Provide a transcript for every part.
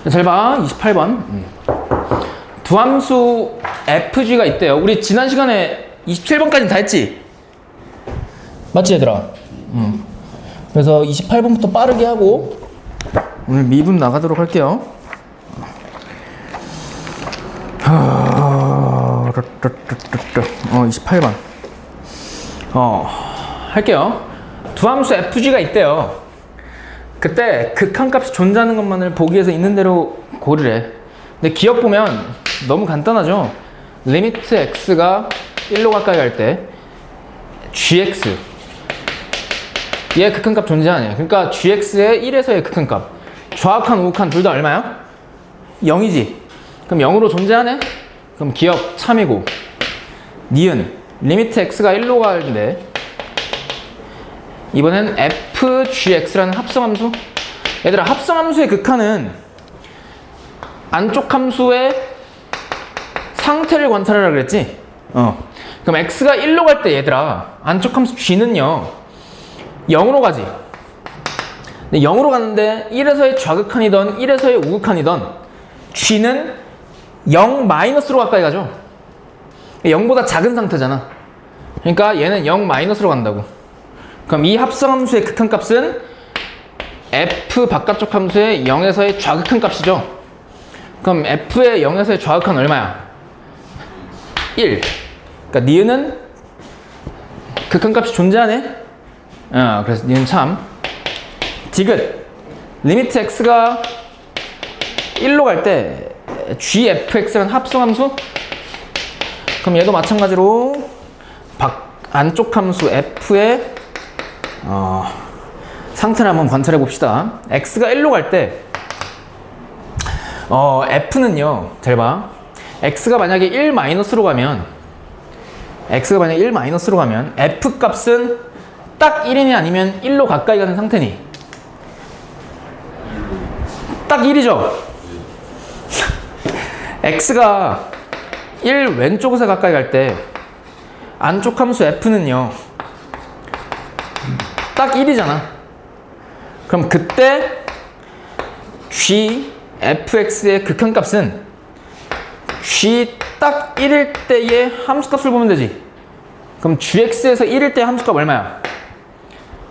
잘 봐. 28번. 두 함수 fg가 있대요. 우리 지난 시간에 27번까지 다 했지? 맞지 얘들아? 그래서 28번부터 빠르게 하고 오늘 미분 나가도록 할게요. 28번. 할게요. 두 함수 fg가 있대요. 그때 극한값이 존재하는 것만을 보기 위해서 있는 대로 고르래. 근데 기억 보면 너무 간단하죠? 리미트 x가 1로 가까이 갈 때 gx 얘 극한값 존재하네. 그러니까 gx의 1에서의 극한값 좌악한 우악한 둘 다 얼마야? 0이지. 그럼 0으로 존재하네? 그럼 기억 참이고 니은 리미트 x가 1로 가는데 이번엔 fgx라는 합성함수. 얘들아 합성함수의 극한은 안쪽 함수의 상태를 관찰하라 그랬지? 그럼 x가 1로 갈 때 얘들아 안쪽 함수 g는요 0으로 가지. 근데 0으로 가는데 1에서의 좌극한이던 1에서의 우극한이던 g는 0 마이너스로 가까이 가죠. 0보다 작은 상태잖아. 그러니까 얘는 0 마이너스로 간다고. 그럼 이 합성함수의 극한값은 f 바깥쪽 함수의 0에서의 좌극한 값이죠. 그럼 f의 0에서의 좌극한 얼마야? 1. 그러니까 니은은 극한값이 존재하네. 그래서 니은 참. 디귿 리미트 x가 1로 갈 때 gfx라는 합성함수. 그럼 얘도 마찬가지로 안쪽 함수 f의 상태를 한번 관찰해 봅시다. x가 1로 갈 때 f는요 잘 봐. x가 만약에 1 마이너스로 가면 f 값은 딱 1이니 아니면 1로 가까이 가는 상태니? 딱 1이죠. x가 1 왼쪽에서 가까이 갈 때 안쪽 함수 f는요 딱 1이잖아. 그럼 그때 gfx의 극한값은 g 딱 1일 때의 함수값을 보면 되지. 그럼 gx에서 1일 때의 함수값 얼마야?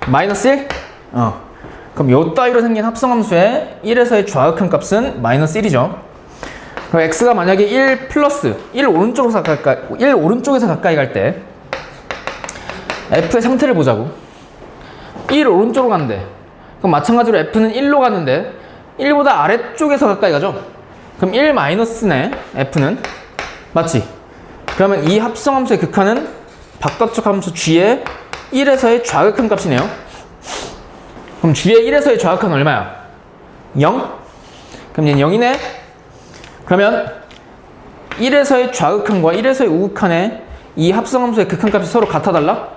마이너스 1? 그럼 요 따위로 생긴 합성함수의 1에서의 좌극한 값은 마이너스 1이죠. 그럼 x가 만약에 1 플러스 1 오른쪽에서 가까이 갈 때 f의 상태를 보자고. 1 오른쪽으로 가는데 그럼 마찬가지로 f는 1로 가는데 1보다 아래쪽에서 가까이 가죠. 그럼 1 마이너스네 f는. 맞지? 그러면 이 합성함수의 극한은 바깥쪽 함수 g의 1에서의 좌극한 값이네요. 그럼 g의 1에서의 좌극한 얼마야? 0? 그럼 얘는 0이네. 그러면 1에서의 좌극한과 1에서의 우극한의 이 합성함수의 극한값이 서로 같아 달라?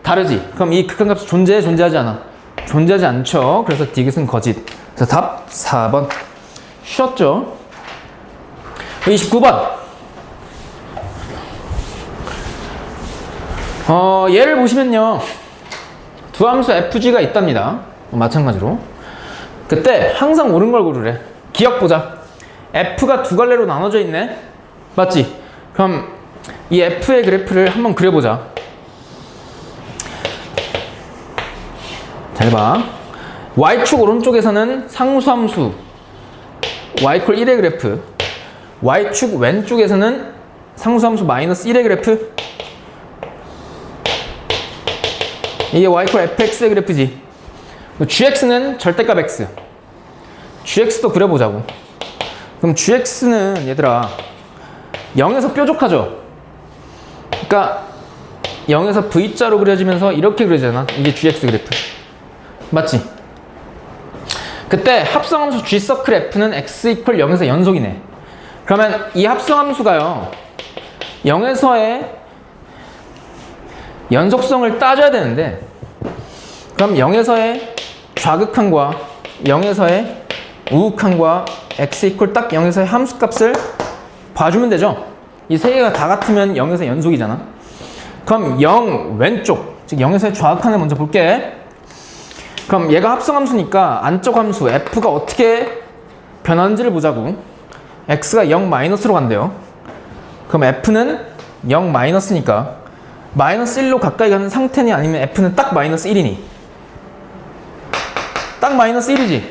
다르지? 그럼 이 극한값이 존재하지 않아? 존재하지 않죠. 그래서 디귿은 거짓. 그래서 답 4번. 쉬웠죠? 29번. 얘를 보시면요. 두 함수 fg가 있답니다. 마찬가지로. 그때 항상 옳은 걸 고르래. 기억 보자. f가 두 갈래로 나눠져 있네. 맞지? 그럼 이 f의 그래프를 한번 그려보자. 잘 봐. y축 오른쪽에서는 상수함수 y = 1의 그래프, y축 왼쪽에서는 상수함수 마이너스 1의 그래프. 이게 y = fx의 그래프지. gx는 절대값 x. gx도 그려보자고. 그럼 gx는 얘들아 0에서 뾰족하죠. 그러니까 0에서 V자로 그려지면서 이렇게 그려지잖아. 이게 gx 그래프. 맞지? 그때 합성함수 g서클 f는 x = 0에서 연속이네. 그러면 이 합성함수가요 0에서의 연속성을 따져야 되는데, 그럼 0에서의 좌극한과 0에서의 우극한과 x = 딱 0에서의 함수값을 봐주면 되죠. 이 세 개가 다 같으면 0에서 연속이잖아. 그럼 0 왼쪽, 즉 0에서의 좌극한을 먼저 볼게. 그럼 얘가 합성함수니까 안쪽 함수 f가 어떻게 변환지를 보자고. x가 0 마이너스로 간대요. 그럼 f는 0 마이너스니까 마이너스 1로 가까이 가는 상태니 아니면 f는 딱 마이너스 1이니? 딱 마이너스 1이지.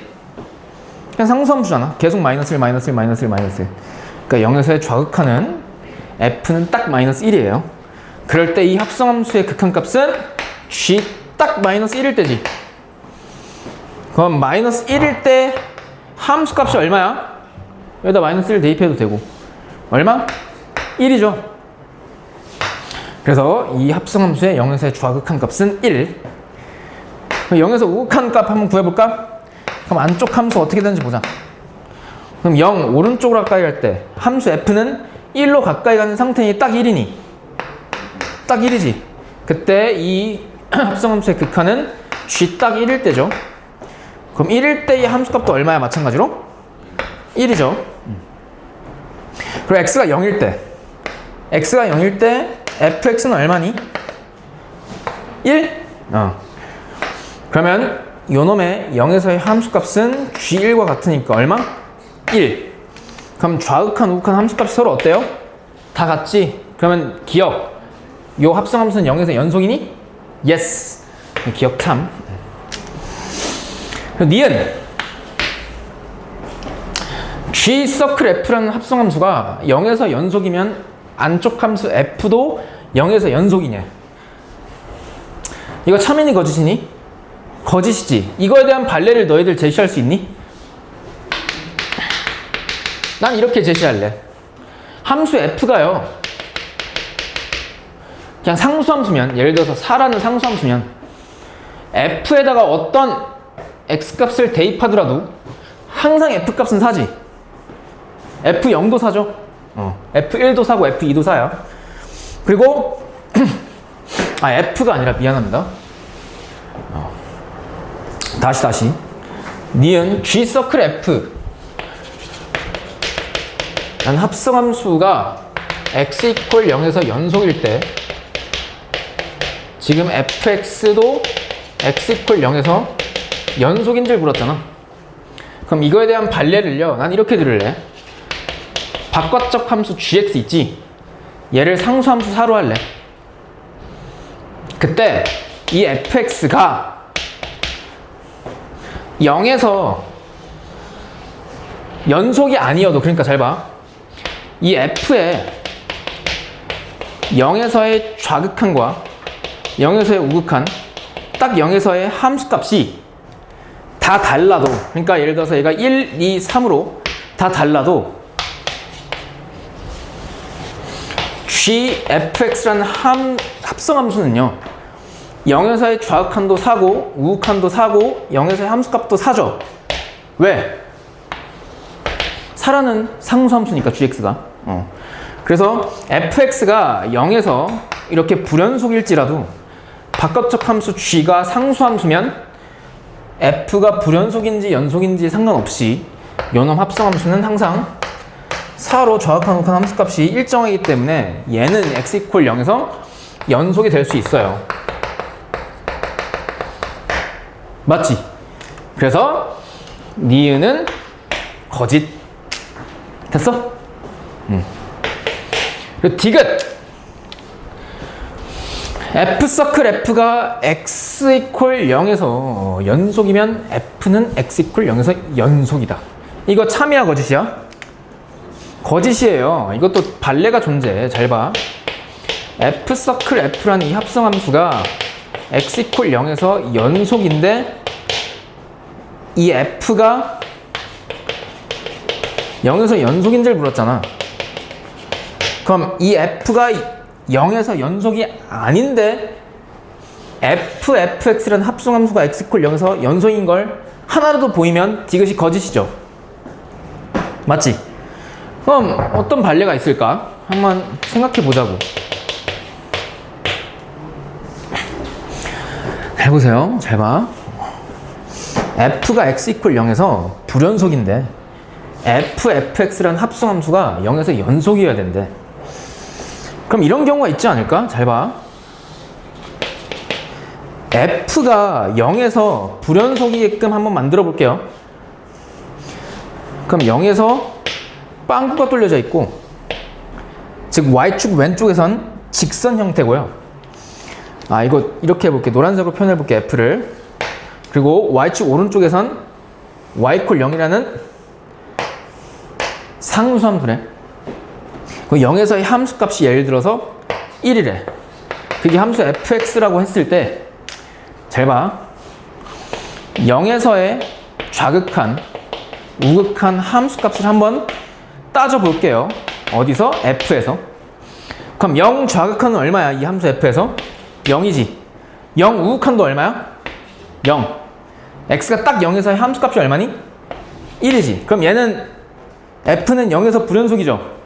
그냥 상수함수잖아. 계속 마이너스 1, 마이너스 1, 마이너스 1, 마이너스 1. 그러니까 0에서의 좌극하는 f는 딱 마이너스 1이에요. 그럴 때 이 합성함수의 극한값은 g 딱 마이너스 1일 때지. 그럼 마이너스 1일 때 함수값이 얼마야? 여기다 마이너스 1 대입해도 되고. 얼마? 1이죠. 그래서 이 합성함수의 0에서의 좌극한값은 1. 0에서 우극한 값 한번 구해볼까? 그럼 안쪽 함수 어떻게 되는지 보자. 그럼 0 오른쪽으로 가까이 갈 때 함수 f는 1로 가까이 가는 상태니 딱 1이니? 딱 1이지. 그때 이 합성함수의 극한은 g 딱 1일 때죠. 그럼 1일 때의 함수값도 얼마야? 마찬가지로? 1이죠. 그리고 x가 0일 때 x가 0일 때 fx는 얼마니? 1? 그러면 요놈의 0에서의 함수값은 g1과 같으니까 얼마? 1. 그럼 좌극한 우극한 함수값이 서로 어때요? 다 같지? 그러면 기억. 요 합성함수는 0에서 연속이니? yes. 기억 참. 니은 g 서클 f라는 합성함수가 0에서 연속이면 안쪽 함수 f도 0에서 연속이냐? 이거 참이니 거짓이니? 거짓이지. 이거에 대한 발레를 너희들 제시할 수 있니? 난 이렇게 제시할래. 함수 f가요. 그냥 상수함수면, 예를 들어서 4라는 상수함수면 f에다가 어떤 x값을 대입하더라도 항상 f값은 4지. f0도 4죠. f1도 4고 f2도 4야. 그리고 f가 아니라 미안합니다. 다시 니은 g 서클 f 난 합성함수가 x 이퀄 0에서 연속일 때 지금 fx도 x 이퀄 0에서 연속인 줄 물었잖아. 그럼 이거에 대한 발레를요, 난 이렇게 들을래. 바깥쪽 함수 gx 있지? 얘를 상수함수 4로 할래. 그때 이 fx가 0에서 연속이 아니어도, 그러니까 잘 봐. 이 f에 0에서의 좌극한과 0에서의 우극한, 딱 0에서의 함수값이 다 달라도, 그러니까 예를 들어서 얘가 1, 2, 3으로 다 달라도 gfx라는 합성함수는요 0에서의 좌극한도 4고 우극한도 4고 0에서의 함수값도 4죠. 왜? 4라는 상수함수니까 gx가. 그래서 fx가 0에서 이렇게 불연속일지라도 바깥쪽 함수 g가 상수함수면 f가 불연속인지 연속인지 상관없이 요놈 합성함수는 항상 4로 좌극한 우극한 함수값이 일정하기 때문에 얘는 x 이퀄 0에서 연속이 될 수 있어요. 맞지? 그래서 니은은 거짓. 됐어? 그리고 디귿 f 서클 f가 x 이퀄 0에서 연속이면 f는 x 이퀄 0에서 연속이다. 이거 참이야 거짓이야? 거짓이에요. 이것도 발레가 존재해. 잘 봐. f 서클 f라는 이 합성함수가 x 이퀄 0에서 연속인데 이 f가 0에서 연속인 줄 물었잖아. 그럼 이 f가 0에서 연속이 아닌데 fx라는 합성함수가 x 이퀄 0에서 연속인 걸 하나라도 보이면 디귿이 거짓이죠. 맞지? 그럼 어떤 발레가 있을까? 한번 생각해 보자고. 해보세요. 잘 봐. f가 x 이퀄 0에서 불연속인데 fx라는 합성함수가 0에서 연속이어야 된대. 그럼 이런 경우가 있지 않을까? 잘 봐. f가 0에서 불연속이게끔 한번 만들어 볼게요. 그럼 0에서 빵꾸가 뚫려져 있고, 즉 y축 왼쪽에선 직선 형태고요. 이거 이렇게 해볼게. 노란색으로 표현해볼게. f를. 그리고 y축 오른쪽에선 y 콜 0이라는 상수 함수래. 그 0에서의 함수 값이 예를 들어서 1이래. 그게 함수 fx라고 했을 때, 잘 봐. 0에서의 좌극한, 우극한 함수 값을 한번 따져볼게요. 어디서? f에서. 그럼 0 좌극한은 얼마야? 이 함수 f에서? 0이지. 0 우극한도 얼마야? 0. x가 딱 0에서의 함수 값이 얼마니? 1이지. 그럼 얘는 f는 0에서 불연속이죠.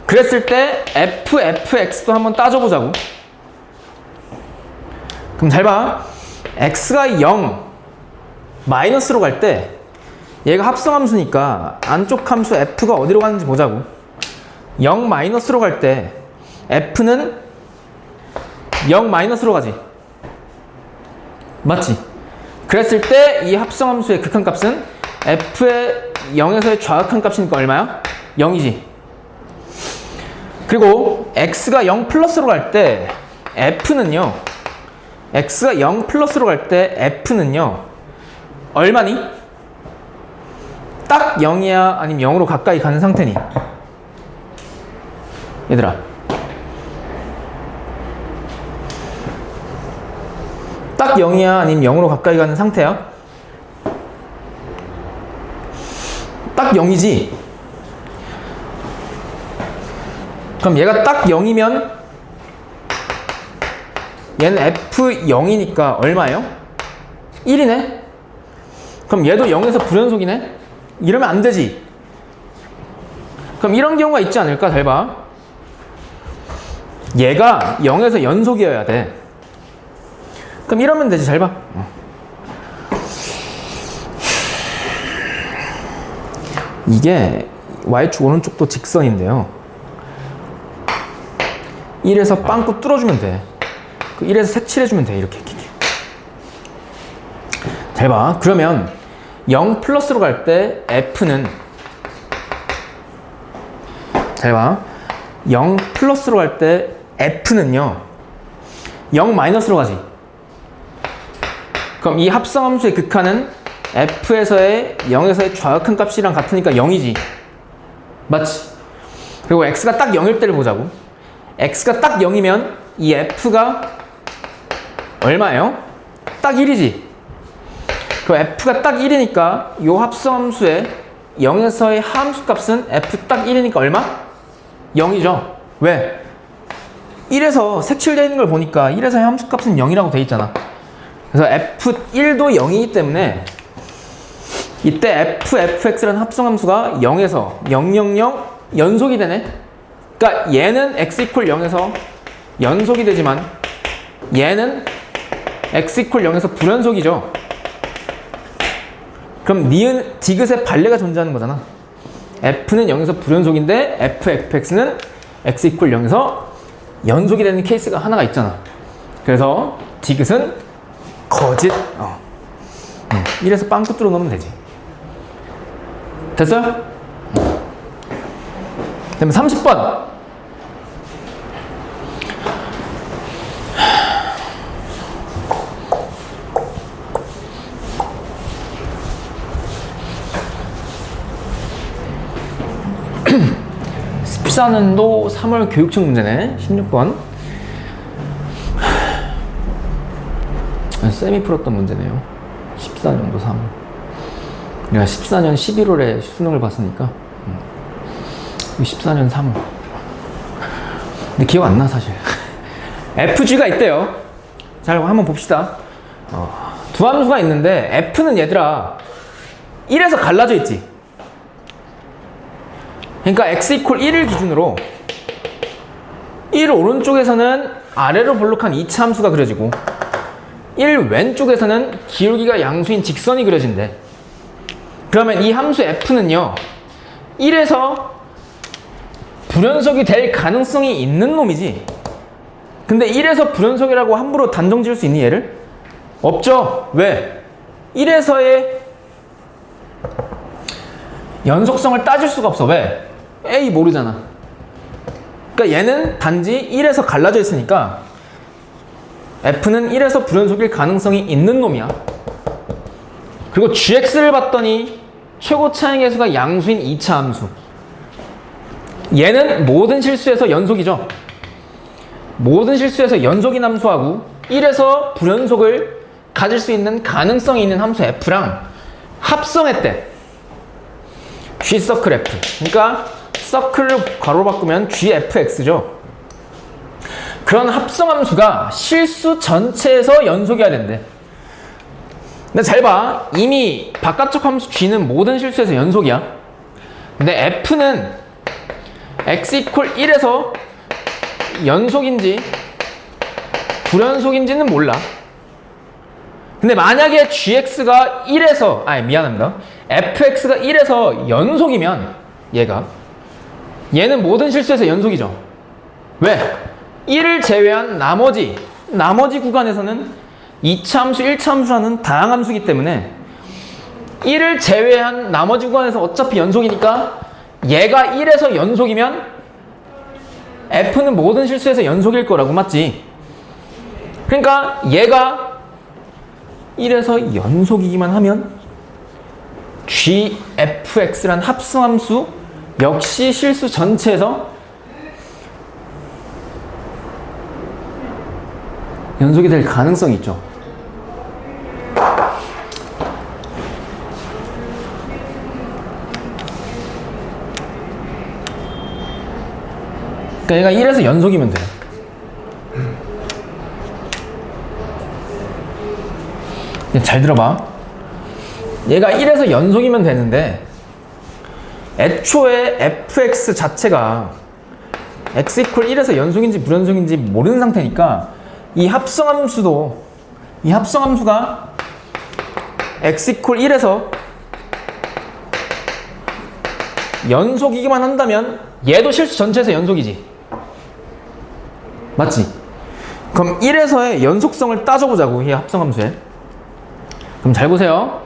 그랬을 때 fx도 한번 따져보자고. 그럼 잘 봐. x가 0 마이너스로 갈 때 얘가 합성함수니까 안쪽 함수 f가 어디로 가는지 보자고. 0 마이너스로 갈 때 f는 0 마이너스로 가지. 맞지? 그랬을 때 이 합성함수의 극한값은 f의 0에서의 좌극한 값이니까 얼마야? 0이지. 그리고 x가 0 플러스로 갈 때 f는요. x가 0 플러스로 갈 때 f는요. 얼마니? 딱 0이야? 아니면 0으로 가까이 가는 상태니? 얘들아. 딱 0이야? 아니면 0으로 가까이 가는 상태야? 딱 0이지? 그럼 얘가 딱 0이면 얘는 f0이니까 얼마예요? 1이네? 그럼 얘도 0에서 불연속이네? 이러면 안 되지. 그럼 이런 경우가 있지 않을까? 잘 봐. 얘가 0에서 연속이어야 돼. 그럼 이러면 되지. 잘 봐. 이게 y축 오른쪽도 직선인데요. 1에서 빵꾸 뚫어주면 돼. 1에서 색칠해주면 돼. 이렇게. 잘 봐. 그러면 0 플러스로 갈 때 f는, 잘 봐. 0 플러스로 갈 때 f는요. 0 마이너스로 가지. 그럼 이 합성함수의 극한은 f에서의 0에서의 좌극한 값이랑 같으니까 0이지. 맞지? 그리고 x가 딱 0일 때를 보자고. x가 딱 0이면 이 f가 얼마예요? 딱 1이지. 그 f가 딱 1이니까 이 합성함수의 0에서의 함수 값은 f 딱 1이니까 얼마? 0이죠. 왜? 1에서 색칠되어 있는 걸 보니까 1에서의 함수 값은 0이라고 돼 있잖아. 그래서 f1도 0이기 때문에 이때 fx라는 합성함수가 0에서 000 연속이 되네. 그러니까 얘는 x 이퀄 0에서 연속이 되지만 얘는 x 이퀄 0에서 불연속이죠. 그럼 니은 디귿의 반례가 존재하는 거잖아. f는 0에서 불연속인데 fx는 x 이퀄 0에서 연속이 되는 케이스가 하나가 있잖아. 그래서 디귿은 거짓. 1에서 빵꾸 뚫어 놓으면 되지. 됐어요? 그다음에 30번. 습사년도 3월 교육청 문제네. 16번. 쌤이 풀었던 문제네요. 14년도 3월. 내가 14년 11월에 수능을 봤으니까 14년 3월. 근데 기억 안 나 사실. FG가 있대요. 자, 한번 봅시다. 두 함수가 있는데 F는 얘들아 1에서 갈라져 있지. 그러니까 x 이퀄 1을 기준으로 1 오른쪽에서는 아래로 볼록한 2차 함수가 그려지고 1 왼쪽에서는 기울기가 양수인 직선이 그려진대. 그러면 이 함수 f는요 1에서 불연속이 될 가능성이 있는 놈이지. 근데 1에서 불연속이라고 함부로 단정 지을 수 있니 얘를? 없죠. 왜? 1에서의 연속성을 따질 수가 없어. 왜? A 모르잖아. 그러니까 얘는 단지 1에서 갈라져 있으니까 F는 1에서 불연속일 가능성이 있는 놈이야. 그리고 GX를 봤더니 최고 차이 계수가 양수인 2차 함수. 얘는 모든 실수에서 연속이죠. 모든 실수에서 연속인 함수하고 1에서 불연속을 가질 수 있는 가능성이 있는 함수 F랑 합성했대. G 서클 F. 그러니까 서클을 괄호로 바꾸면 GFX죠. 그런 합성함수가 실수 전체에서 연속이어야 된대. 근데 잘 봐. 이미 바깥쪽 함수 G는 모든 실수에서 연속이야. 근데 F는 X 이퀄 1에서 연속인지 불연속인지는 몰라. 근데 만약에 GX가 1에서 미안합니다. FX가 1에서 연속이면 얘는 모든 실수에서 연속이죠. 왜? 1을 제외한 나머지 구간에서는 2차 함수, 1차 함수라는 다항함수이기 때문에 1을 제외한 나머지 구간에서 어차피 연속이니까 얘가 1에서 연속이면 F는 모든 실수에서 연속일 거라고. 맞지? 그러니까 얘가 1에서 연속이기만 하면 GFX란 합성함수 역시 실수 전체에서 연속이 될 가능성이 있죠. 그러니까 얘가 1에서 연속이면 돼. 잘 들어봐. 얘가 1에서 연속이면 되는데 애초에 fx 자체가 x 이퀄 1에서 연속인지 불연속인지 모르는 상태니까 이 합성함수가 x 이퀄 1에서 연속이기만 한다면 얘도 실수 전체에서 연속이지. 맞지? 그럼 1에서의 연속성을 따져보자고. 이 합성함수에. 그럼 잘 보세요.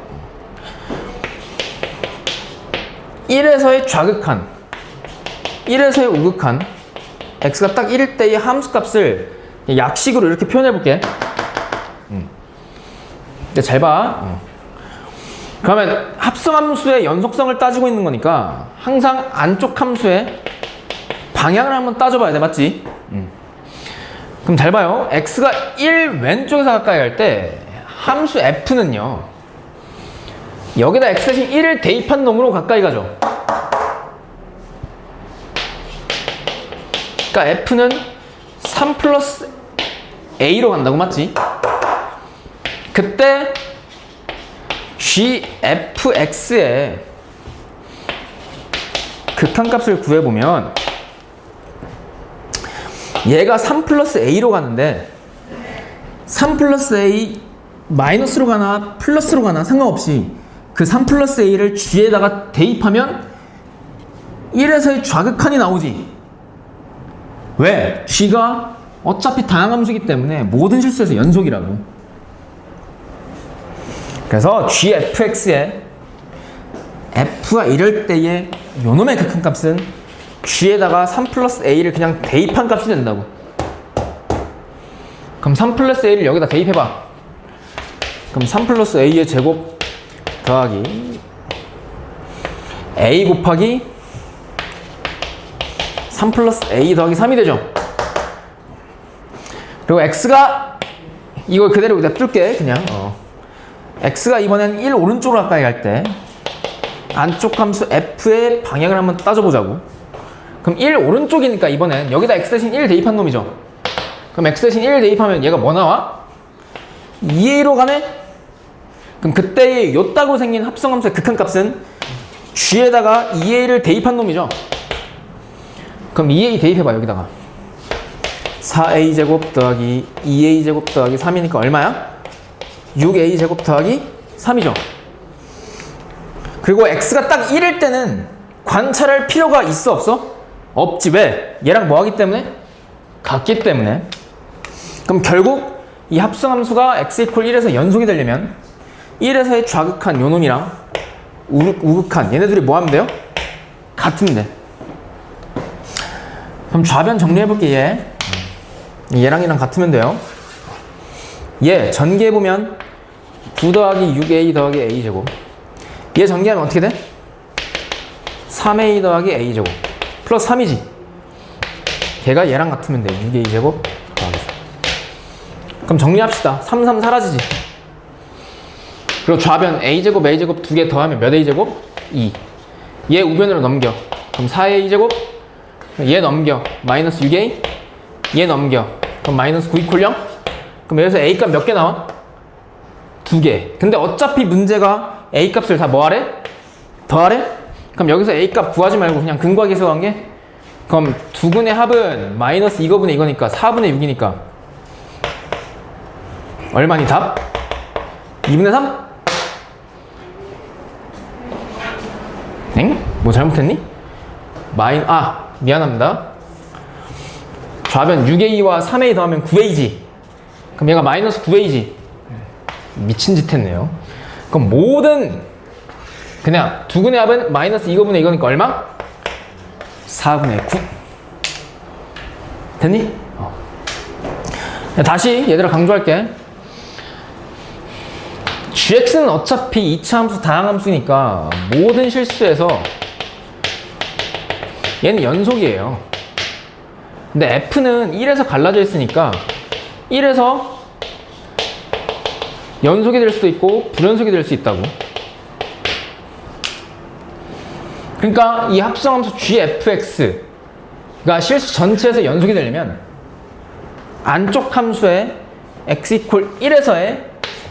1에서의 좌극한, 1에서의 우극한, x가 딱 1일 때의 함수값을 약식으로 이렇게 표현해볼게. 잘 봐. 그러면 합성함수의 연속성을 따지고 있는 거니까 항상 안쪽 함수의 방향을 한번 따져봐야 돼. 맞지? 그럼 잘 봐요. x가 1 왼쪽에서 가까이 갈 때 함수 f는요, 여기다 x 대신 1을 대입한 놈으로 가까이 가죠. 그러니까 f는 3 플러스 a로 간다고. 맞지? 그때 gfx의 극한값을 구해보면 얘가 3 플러스 a로 가는데 3 플러스 a 마이너스로 가나 플러스로 가나 상관없이 그 3 플러스 a를 g에다가 대입하면 1에서의 좌극한이 나오지. 왜? g가 어차피 다항함수이기 때문에 모든 실수에서 연속이라고. 그래서 gfx의 f가 이럴 때의 요놈의 극한값은 g에다가 3 플러스 a를 그냥 대입한 값이 된다고. 그럼 3 플러스 a를 여기다 대입해봐. 그럼 3 플러스 a의 제곱 더하기 a 곱하기 3 플러스 a 더하기 3이 되죠. 그리고 x가 이걸 그대로 냅둘게. 그냥 x가 이번엔 1 오른쪽으로 가까이 갈 때 안쪽 함수 f의 방향을 한번 따져보자고. 그럼 1 오른쪽이니까 이번엔 여기다 x 대신 1 대입한 놈이죠. 그럼 x 대신 1 대입하면 얘가 뭐 나와? 2a로 가네? 그럼 그때 요따고 생긴 합성함수의 극한값은 g에다가 2a를 대입한 놈이죠. 그럼 2a 대입해봐. 여기다가 4a 제곱 더하기 2a 제곱 더하기 3이니까 얼마야? 6a 제곱 더하기 3이죠. 그리고 x가 딱 1일 때는 관찰할 필요가 있어 없어? 없지. 왜? 얘랑 뭐 하기 때문에? 같기 때문에. 그럼 결국 이 합성함수가 x 이퀄 1에서 연속이 되려면 1에서의 좌극한 요놈이랑 우극한 얘네들이 뭐 하면 돼요? 같으면 돼. 그럼 좌변 정리해볼게. 얘랑 얘랑 같으면 돼요. 얘 전개해보면 9 더하기 6a 더하기 a제곱. 얘 전개하면 어떻게 돼? 3a 더하기 a제곱 플러스 3이지. 걔가 얘랑 같으면 돼. 6a제곱 더하기 3. 그럼 정리합시다. 3, 3 사라지지. 그리고 좌변 a제곱 a제곱 두 개 더하면 몇 a제곱? 2. 얘 우변으로 넘겨. 그럼 4a제곱. 얘 넘겨. 마이너스 6a. 얘 넘겨. 그럼 마이너스 9 이퀄 0. 그럼 여기서 a 값 몇 개 나와? 2개. 근데 어차피 문제가 a 값을 다 뭐 하래? 더하래? 그럼 여기서 a 값 구하지 말고 그냥 근과계수 한 게? 그럼 두근의 합은 마이너스 이거분의 이거니까 4분의 6이니까 얼마니 답? 2분의 3? 엥? 뭐 잘못했니? 미안합니다. 좌변 6a와 3a 더하면 9a지. 그럼 얘가 마이너스 9a지. 미친 짓 했네요. 그럼 모든 그냥 두근의 합은 마이너스 이거분의 이거니까 얼마? 4분의 9. 됐니? 다시 얘들아 강조할게. gx는 어차피 2차 함수 다항함수니까 모든 실수에서 얘는 연속이에요. 근데 f는 1에서 갈라져 있으니까 1에서 연속이 될 수도 있고 불연속이 될 수 있다고. 그러니까 이 합성함수 gfx가 실수 전체에서 연속이 되려면 안쪽 함수의 x 이퀄 1에서의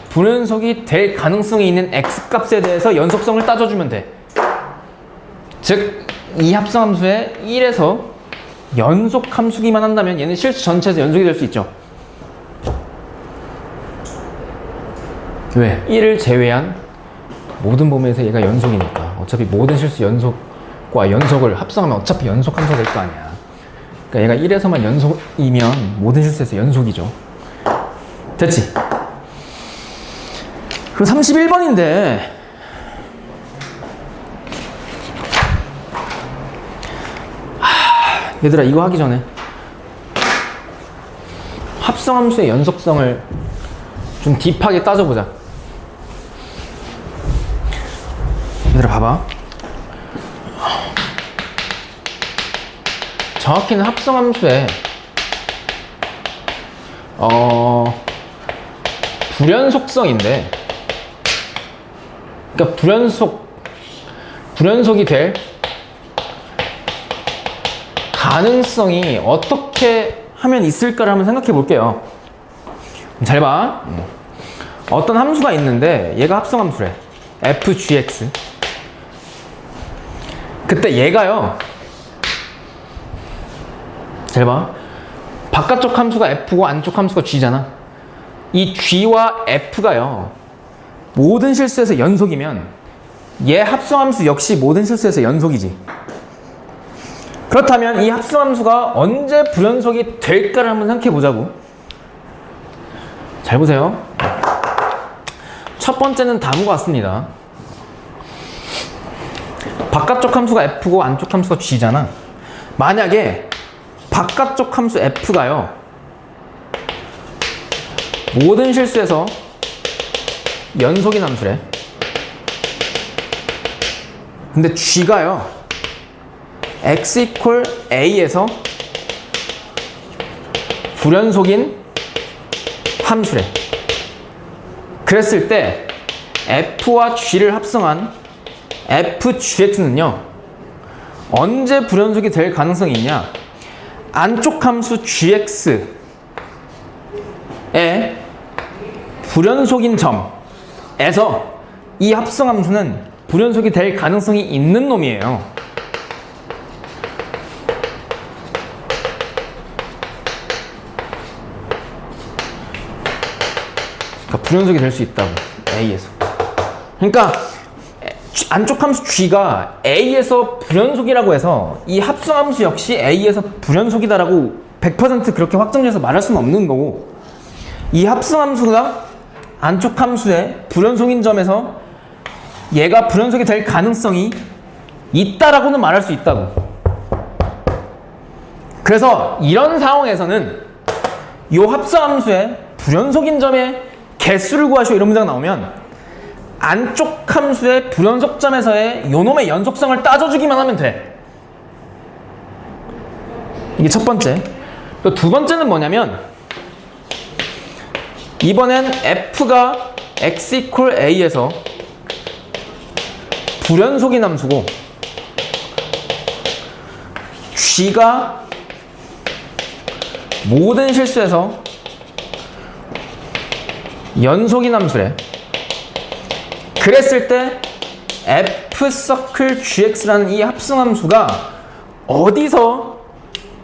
불연속이 될 가능성이 있는 x값에 대해서 연속성을 따져주면 돼. 즉, 이 합성함수의 1에서 연속 함수기만 한다면 얘는 실수 전체에서 연속이 될 수 있죠. 왜? 1을 제외한 모든 범위에서 얘가 연속이니까. 어차피 모든 실수 연속과 연속을 합성하면 어차피 연속 함수가 될 거 아니야. 그러니까 얘가 1에서만 연속이면 모든 실수에서 연속이죠. 됐지? 그럼 31번인데 얘들아 이거 하기 전에 합성함수의 연속성을 좀 딥하게 따져보자. 얘들아 봐봐. 정확히는 합성함수의 불연속성인데, 그러니까 불연속이 될 가능성이 어떻게 하면 있을까를 한번 생각해 볼게요. 잘 봐. 어떤 함수가 있는데 얘가 합성함수래. fgx. 그때 얘가요. 잘 봐. 바깥쪽 함수가 f고 안쪽 함수가 g잖아. 이 g와 f가요. 모든 실수에서 연속이면 얘 합성함수 역시 모든 실수에서 연속이지. 그렇다면 이 합성함수가 언제 불연속이 될까를 한번 생각해 보자고. 잘 보세요. 첫 번째는 다음과 같습니다. 바깥쪽 함수가 f고 안쪽 함수가 g잖아. 만약에 바깥쪽 함수 f가요 모든 실수에서 연속인 함수래. 근데 g가요 x 이퀄 a에서 불연속인 함수래. 그랬을 때 f와 g를 합성한 fgx는요 언제 불연속이 될 가능성이 있냐? 안쪽 함수 gx의 불연속인 점에서 이 합성함수는 불연속이 될 가능성이 있는 놈이에요. 그러니까 불연속이 될 수 있다고. A에서. 그러니까 안쪽 함수 G가 A에서 불연속이라고 해서 이 합성함수 역시 A에서 불연속이다라고 100% 그렇게 확정해서 말할 수는 없는 거고, 이 합성함수가 안쪽 함수의 불연속인 점에서 얘가 불연속이 될 가능성이 있다라고는 말할 수 있다고. 그래서 이런 상황에서는 요 합성함수의 불연속인 점의 개수를 구하시오 이런 문제가 나오면 안쪽 함수의 불연속점에서의 요놈의 연속성을 따져주기만 하면 돼. 이게 첫 번째. 또 두 번째는 뭐냐면 이번엔 f가 x equal a에서 불연속인 함수고 g가 모든 실수에서 연속인 함수래. 그랬을 때 f 서클 gx라는 이 합성함수가 어디서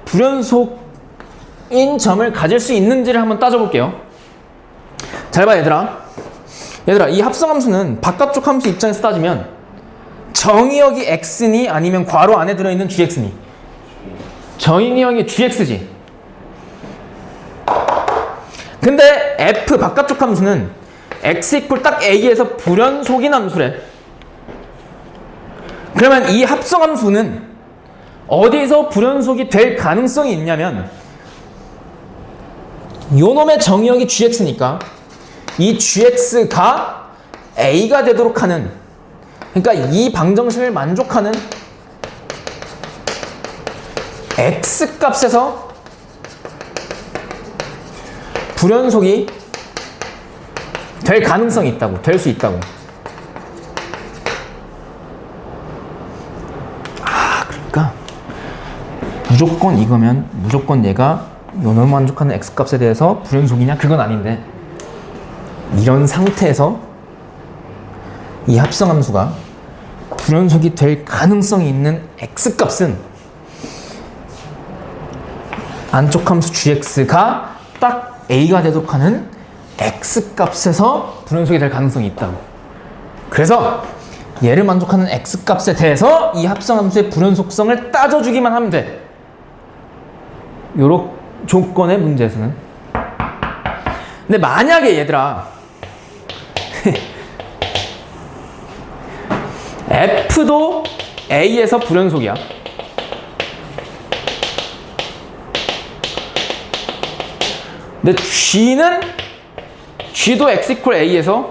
불연속인 점을 가질 수 있는지를 한번 따져볼게요. 잘 봐 얘들아. 이 합성함수는 바깥쪽 함수 입장에서 따지면 정의역이 x니 아니면 괄호 안에 들어있는 gx니? 정의역이 gx지. 근데 f 바깥쪽 함수는 x 이퀄 딱 a에서 불연속인 함수래. 그러면 이 합성함수는 어디서 불연속이 될 가능성이 있냐면 요놈의 정의역이 gx니까 이 gx가 a가 되도록 하는, 그러니까 이 방정식을 만족하는 x 값에서 불연속이 될 가능성이 있다고, 될 수 있다고. 그러니까 무조건 이거면 무조건 얘가 요놈 만족하는 x 값에 대해서 불연속이냐? 그건 아닌데 이런 상태에서 이 합성함수가 불연속이 될 가능성이 있는 x 값은 안쪽 함수 gx가 딱 a가 되도록 하는 x 값에서 불연속이 될 가능성이 있다고. 그래서 얘를 만족하는 x 값에 대해서 이 합성함수의 불연속성을 따져주기만 하면 돼. 요런 조건의 문제에서는. 근데 만약에 얘들아 f도 a에서 불연속이야. 근데 g도 x equal a에서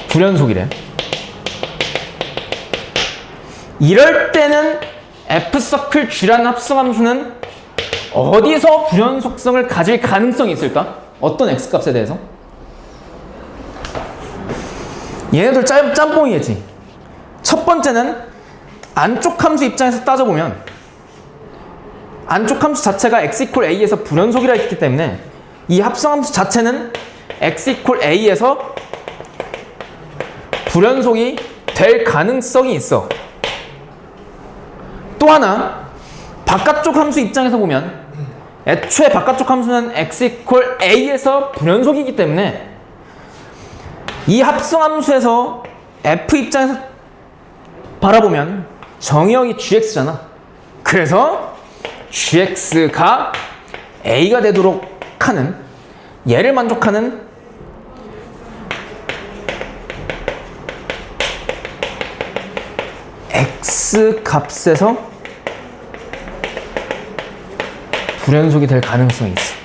불연속이래. 이럴 때는 f 서클 g라는 합성함수는 어디서 불연속성을 가질 가능성이 있을까? 어떤 x 값에 대해서? 얘네들 짬뽕이겠지. 첫 번째는 안쪽 함수 입장에서 따져보면 안쪽 함수 자체가 x equal a에서 불연속이라 했기 때문에 이 합성함수 자체는 x equal a에서 불연속이 될 가능성이 있어. 또 하나, 바깥쪽 함수 입장에서 보면 애초에 바깥쪽 함수는 x equal a에서 불연속이기 때문에 이 합성함수에서 f 입장에서 바라보면 정의역이 gx잖아. 그래서 gx가 a가 되도록 하는, 얘를 만족하는 x 값에서 불연속이 될 가능성이 있어.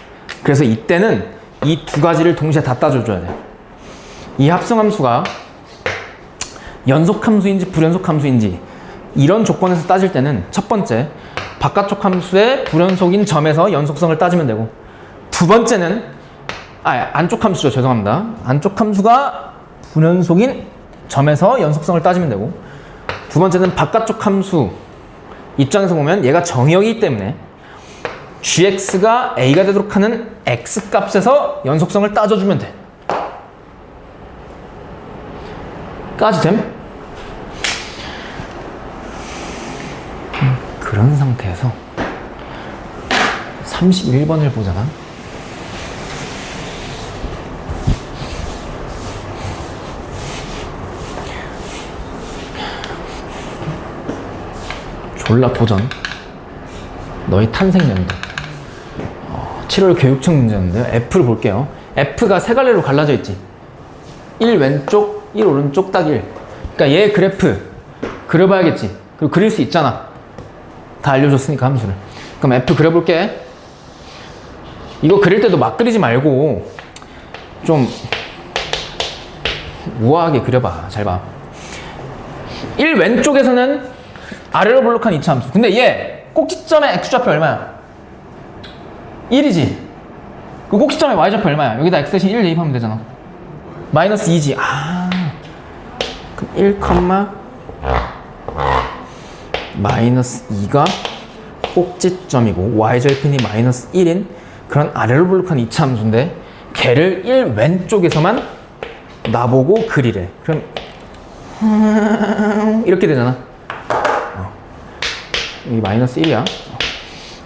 그래서 이때는 이 두 가지를 동시에 다 따져줘야 돼. 이 합성함수가 연속함수인지 불연속함수인지 이런 조건에서 따질 때는 첫 번째, 바깥쪽 함수의 불연속인 점에서 연속성을 따지면 되고, 두 번째는 안쪽 함수죠. 죄송합니다. 안쪽 함수가 불연속인 점에서 연속성을 따지면 되고, 두 번째는 바깥쪽 함수 입장에서 보면 얘가 정의역이기 때문에 gx가 a가 되도록 하는 x 값에서 연속성을 따져주면 돼. 까지 됨? 그런 상태에서 31번을 보잖아. 졸라 고전. 너희 탄생연도 7월 교육청 문제였는데요. F를 볼게요. F가 세 갈래로 갈라져 있지. 1 왼쪽, 1 오른쪽 딱 1. 그러니까 얘 그래프 그려봐야겠지. 그리고 그릴 수 있잖아. 다 알려줬으니까 함수를. 그럼 F 그려볼게. 이거 그릴 때도 막 그리지 말고 좀 우아하게 그려봐. 잘 봐. 1 왼쪽에서는 아래로 볼록한 2차 함수. 근데 얘 꼭지점의 x좌표 얼마야? 1이지. 그 꼭지점의 y좌표 얼마야? 여기다 x 대신 1 대입하면 되잖아. 마이너스 2지. 아, 그럼 1, 마이너스 2가 꼭지점이고 y절편이 마이너스 1인 그런 아래로 볼록한 2차 함수인데 걔를 1 왼쪽에서만 나보고 그리래. 그럼 이렇게 되잖아. 여기 마이너스 1이야.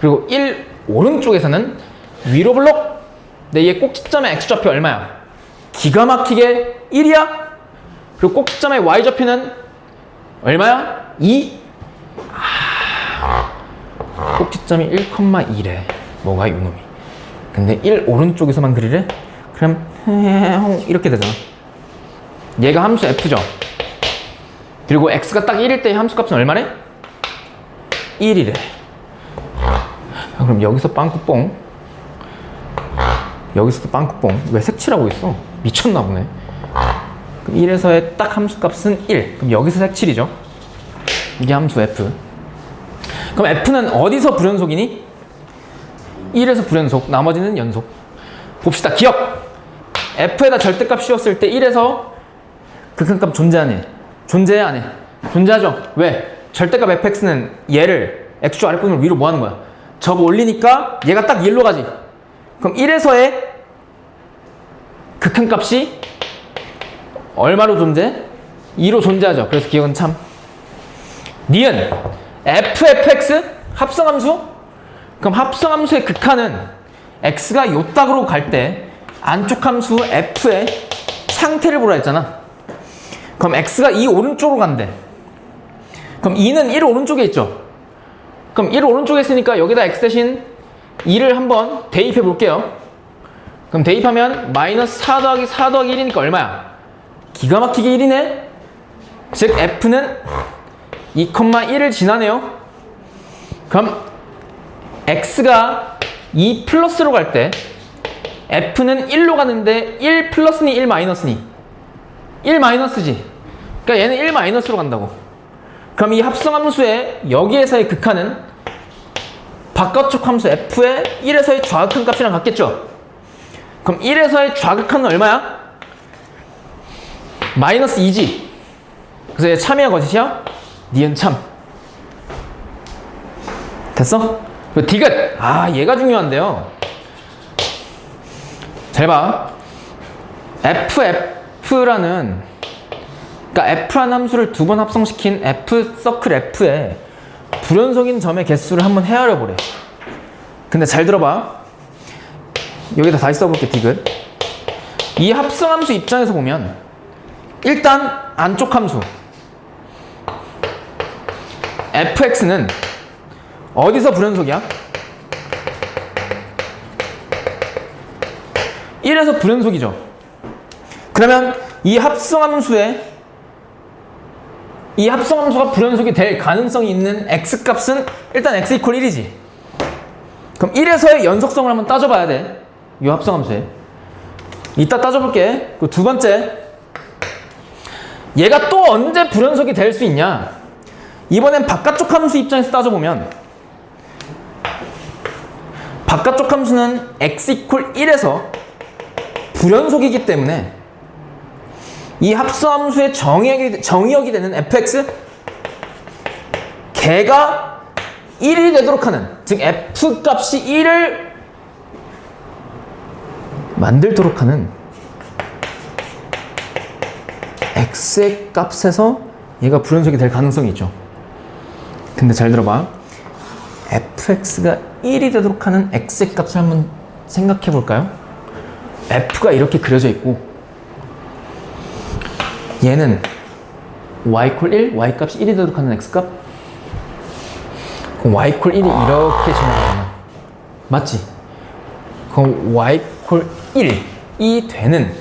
그리고 1 오른쪽에서는 위로 볼록. 근데 얘 꼭지점의 x좌표 얼마야? 기가 막히게 1이야. 그리고 꼭지점의 y좌표는 얼마야? 2. 꼭지점이 1,2래. 뭐가 이놈이. 근데 1 오른쪽에서만 그리래? 그럼 이렇게 되잖아. 얘가 함수 f죠. 그리고 x가 딱 1일 때 함수값은 얼마래? 1이래. 그럼 여기서 빵꾸뽕. 여기서도 빵꾸뽕. 왜 색칠하고 있어? 미쳤나 보네. 그럼 1에서의 딱 함수값은 1. 그럼 여기서 색칠이죠. 이게 함수 f. 그럼 f는 어디서 불연속이니? 1에서 불연속, 나머지는 연속. 봅시다. 기억! f에다 절대값 씌웠을 때 1에서 극한값 존재하네. 존재해 안 해? 존재하죠. 왜? 절대값 fx는 얘를 x좌 아랫분을 위로 뭐 하는 거야? 접어 올리니까 얘가 딱 1로 가지. 그럼 1에서의 극한값이 얼마로 존재? 2로 존재하죠. 그래서 기억은 참. 니은 fx 합성함수? 그럼 합성함수의 극한은 x가 요 딱으로 갈 때 안쪽 함수 f의 상태를 보라 했잖아. 그럼 x가 2 오른쪽으로 간대. 그럼 2는 1 오른쪽에 있죠. 그럼 1 오른쪽에 있으니까 여기다 x 대신 2를 한번 대입해 볼게요. 그럼 대입하면 마이너스 4 더하기 4 더하기 1이니까 얼마야? 기가 막히게 1이네? 즉 f는 2,1을 지나네요. 그럼 x가 2 플러스로 갈 때 f는 1로 가는데 1 플러스니 1 마이너스니? 1 마이너스지. 그러니까 얘는 1 마이너스로 간다고. 그럼 이 합성함수의 여기에서의 극한은 바깥쪽 함수 f의 1에서의 좌극한 값이랑 같겠죠? 그럼 1에서의 좌극한은 얼마야? 마이너스 2지. 그래서 얘 참이야 거짓이야? 니은 참. 됐어? 그리고 디귿. 아, 얘가 중요한데요. 잘 봐. f라는, 그러니까 f라는 함수를 두 번 합성시킨 f 서클 f에 불연속인 점의 개수를 한번 헤아려 보래. 근데 잘 들어봐. 여기다 다시 써볼게. 디귿. 이 합성함수 입장에서 보면 일단 안쪽 함수 fx는 어디서 불연속이야? 1에서 불연속이죠. 그러면 이 합성함수가 불연속이 될 가능성이 있는 x값은 일단 x 이퀄 1이지. 그럼 1에서의 연속성을 한번 따져봐야 돼. 이 합성함수에. 이따 따져볼게. 그 두 번째, 얘가 또 언제 불연속이 될 수 있냐? 이번엔 바깥쪽 함수 입장에서 따져보면 바깥쪽 함수는 x 이퀄 1에서 불연속이기 때문에 이 합성함수의 정의역이 되는 fx 걔가 1이 되도록 하는, 즉 f 값이 1을 만들도록 하는 x의 값에서 얘가 불연속이 될 가능성이 있죠. 근데 잘 들어봐. fx가 1이 되도록 하는 x의 값을 한번 생각해 볼까요? f가 이렇게 그려져 있고 얘는 y 콜 1, y 값이 1이 되도록 하는 x값. 그럼 y 콜 1이 이렇게 지나가잖아. 맞지? 그럼 y 콜 1이 되는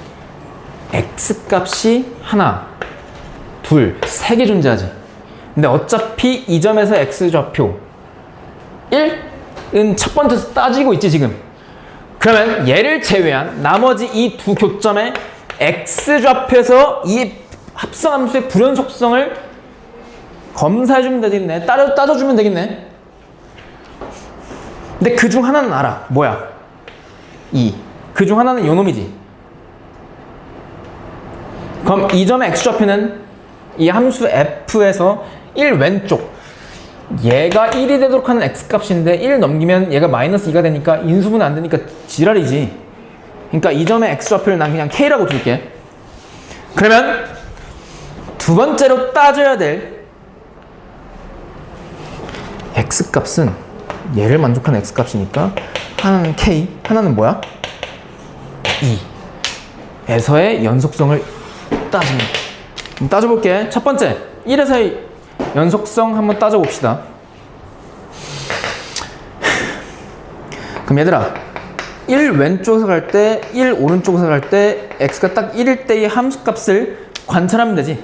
x값이 하나, 세 개 존재하지. 근데 어차피 이 점에서 x좌표 1은 첫 번째에서 따지고 있지 지금. 그러면 얘를 제외한 나머지 이 두 교점의 x좌표에서 이 합성함수의 불연속성을 검사해주면 되겠네. 따져주면 되겠네. 근데 그중 하나는 알아. 뭐야? 2. 그중 하나는 요놈이지. 그럼 이 점의 x좌표는 이 함수 f에서 1 왼쪽, 얘가 1이 되도록 하는 x값인데 1 넘기면 얘가 마이너스 2가 되니까 인수분해 안 되니까 지랄이지. 그러니까 이 점의 x좌표를 난 그냥 k라고 둘게. 그러면 두 번째로 따져야 될 x값은 얘를 만족하는 x값이니까 하나는 k, 하나는 뭐야? 2에서의 연속성을 따집니다. 따져볼게. 첫 번째, 1에서의 연속성 한번 따져봅시다. 그럼 얘들아, 1 왼쪽에서 갈 때, 1 오른쪽에서 갈 때 x가 딱 1일 때의 함수값을 관찰하면 되지.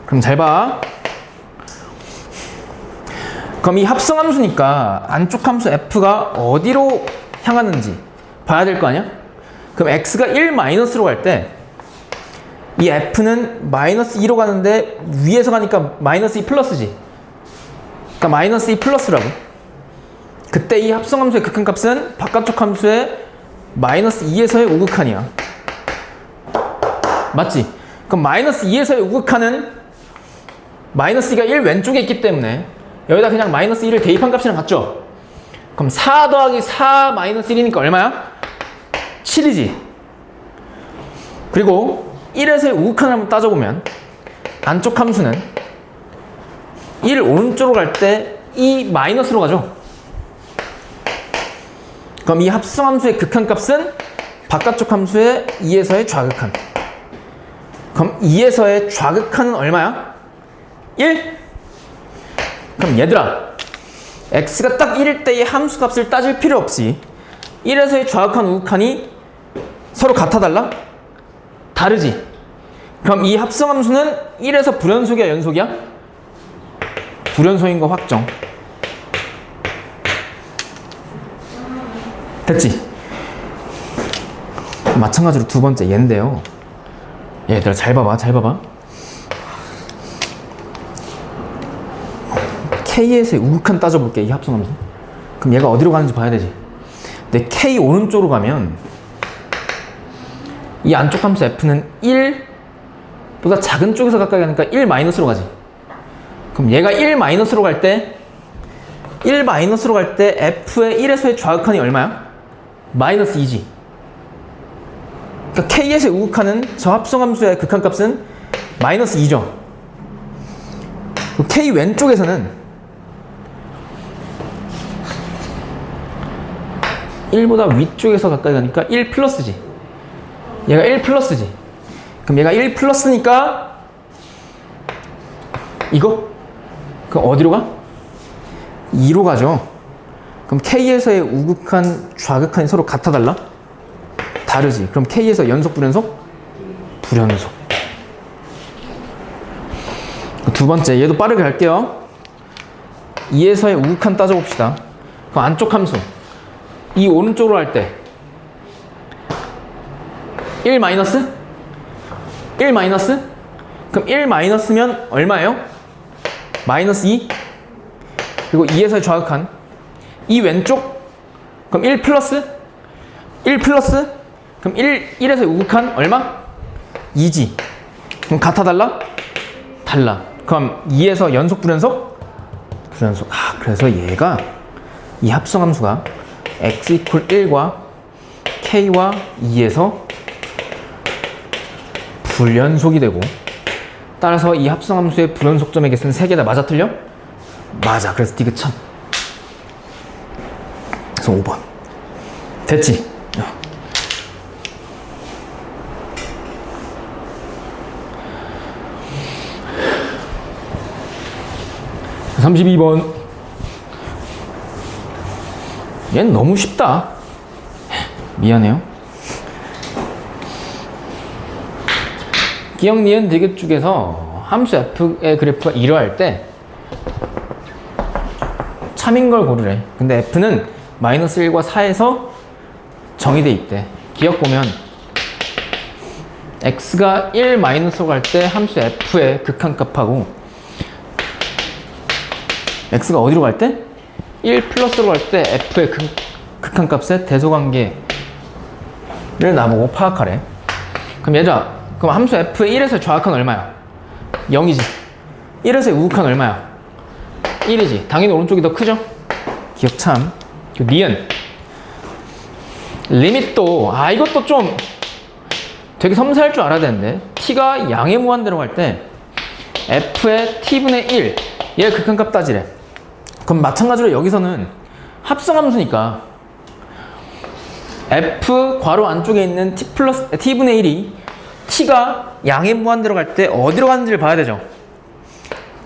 그럼 잘 봐. 그럼 이 합성함수니까 안쪽 함수 f가 어디로 향하는지 봐야 될 거 아니야? 그럼 x가 1 마이너스로 갈 때 이 f는 마이너스 2로 가는데 위에서 가니까 마이너스 2 플러스지. 그러니까 마이너스 2 플러스라고. 그때 이 합성함수의 극한값은 바깥쪽 함수의 마이너스 2에서의 우극한이야. 맞지? 그럼 마이너스 2에서의 우극한은 마이너스 2가 1 왼쪽에 있기 때문에 여기다 그냥 마이너스 1을 대입한 값이랑 같죠? 그럼 4 더하기 4 마이너스 1이니까 얼마야? 7이지. 그리고 1에서의 우극한을 한번 따져보면 안쪽 함수는 1 오른쪽으로 갈 때 2 마이너스로 가죠. 그럼 이 합성함수의 극한값은 바깥쪽 함수의 2에서의 좌극한. 그럼 2에서의 좌극한은 얼마야? 1? 그럼 얘들아, x가 딱 1일 때의 함수값을 따질 필요 없이 1에서의 좌극한, 우극한이 서로 같아 달라? 다르지? 그럼 이 합성함수는 1에서 불연속이야, 연속이야? 불연속인 거 확정. 됐지? 마찬가지로 두 번째 얘인데요. 얘들아 잘 봐봐, 잘 봐봐. k에서의 우극한 따져볼게, 이 합성함수. 그럼 얘가 어디로 가는지 봐야 되지. 근데 k 오른쪽으로 가면 이 안쪽 함수 f는 1보다 작은 쪽에서 가까이 가니까 1 마이너스로 가지. 그럼 얘가 1 마이너스로 갈 때 1 마이너스로 갈 때 f의 1에서의 좌극한이 얼마야? 마이너스 2지. 그러니까 k에서의 우극한은 저 합성함수의 극한값은 마이너스 2죠. k 왼쪽에서는 1보다 위쪽에서 가까이 가니까 1 플러스지. 얘가 1 플러스지. 그럼 얘가 1 플러스니까 이거? 그럼 어디로 가? 2로 가죠. 그럼 k에서의 우극한, 좌극한이 서로 같아 달라? 다르지. 그럼 k에서 연속, 불연속? 불연속. 두 번째, 얘도 빠르게 갈게요. 2에서의 우극한 따져봅시다. 그럼 안쪽 함수. 이 오른쪽으로 할 때 1 마이너스? 1 마이너스? 그럼 1 마이너스면 얼마예요? 마이너스 2? 그리고 2에서의 좌극한 2 왼쪽? 그럼 1 플러스? 1 플러스? 그럼 1에서의 우극한 얼마? 2지. 그럼 같아 달라? 달라. 그럼 2에서 연속, 불연속? 불연속. 아, 그래서 얘가 이 합성함수가 x 이퀄 1과 k와 2에서 불연속이 되고, 따라서 이 합성함수의 불연속점의 개수는 3개 다 맞아, 틀려? 맞아. 그래서 디귿 참. 그래서 5번. 됐지? 32번. 얘는 너무 쉽다. 미안해요. 기억, 니은, 디귿 중에서 함수 f의 그래프가 이러할 때 참인 걸 고르래. 근데 f는 마이너스 1과 4에서 정의돼 있대. 기억 보면 x가 1 마이너스로 갈 때 함수 f의 극한값하고 x가 어디로 갈 때? 1 플러스로 갈 때 f의 극한값의 대소관계를 나보고 파악하래. 그럼 얘들아, 그럼 함수 f의 1에서 좌극한 얼마야? 0이지. 1에서의 우극한 얼마야? 1이지. 당연히 오른쪽이 더 크죠? 기억 참. 그 니은 리밋도 이것도 좀 되게 섬세할 줄 알아야 되는데, t가 양의 무한대로 갈 때 f의 t분의 1 얘 극한값 따지래. 그럼 마찬가지로 여기서는 합성함수니까 f 괄호 안쪽에 있는 t 플러스 t분의 1이 t가 양의 무한대로 갈 때 어디로 가는지를 봐야 되죠.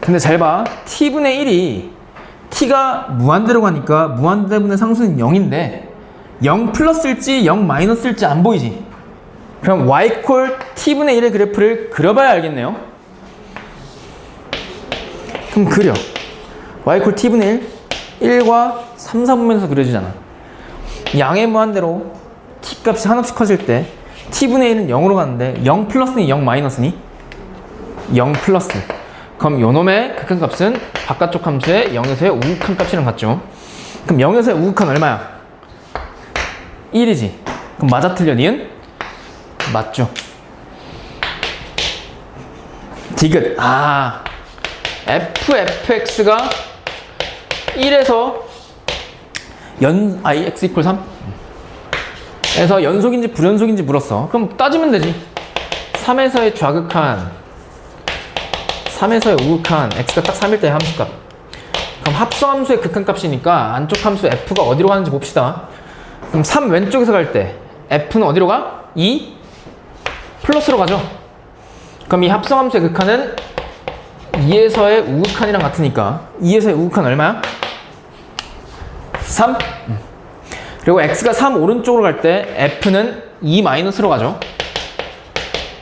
근데 잘 봐. t분의 1이 t가 무한대로 가니까 무한대분의 상수는 0인데 0 플러스일지 0 마이너스일지 안 보이지. 그럼 y 콜 t분의 1의 그래프를 그려봐야 알겠네요. 그럼 그려. y 콜 t분의 1 1과 3, 4분면서 그려주잖아. 양의 무한대로 t 값이 한없이 커질 때 t분의 1은 0으로 가는데 0 플러스니 0 마이너스니? 0 플러스. 그럼 요놈의 극한값은 바깥쪽 함수의 0에서의 우극한 값이랑 같죠. 그럼 0에서의 우극한 얼마야? 1이지. 그럼 맞아 틀려 니은? 맞죠. 디귿. fx가 1에서 x 이퀄 3? 에서 연속인지 불연속인지 물었어. 그럼 따지면 되지. 3에서의 좌극한 3에서의 우극한 x가 딱 3일 때 함수값. 그럼 합성함수의 극한값이니까 안쪽 함수 f가 어디로 가는지 봅시다. 그럼 3 왼쪽에서 갈 때 f는 어디로 가? 2 플러스로 가죠. 그럼 이 합성함수의 극한은 2에서의 우극한이랑 같으니까 2에서의 우극한 얼마야? 3? 그리고 x가 3 오른쪽으로 갈 때 f는 2 마이너스로 가죠.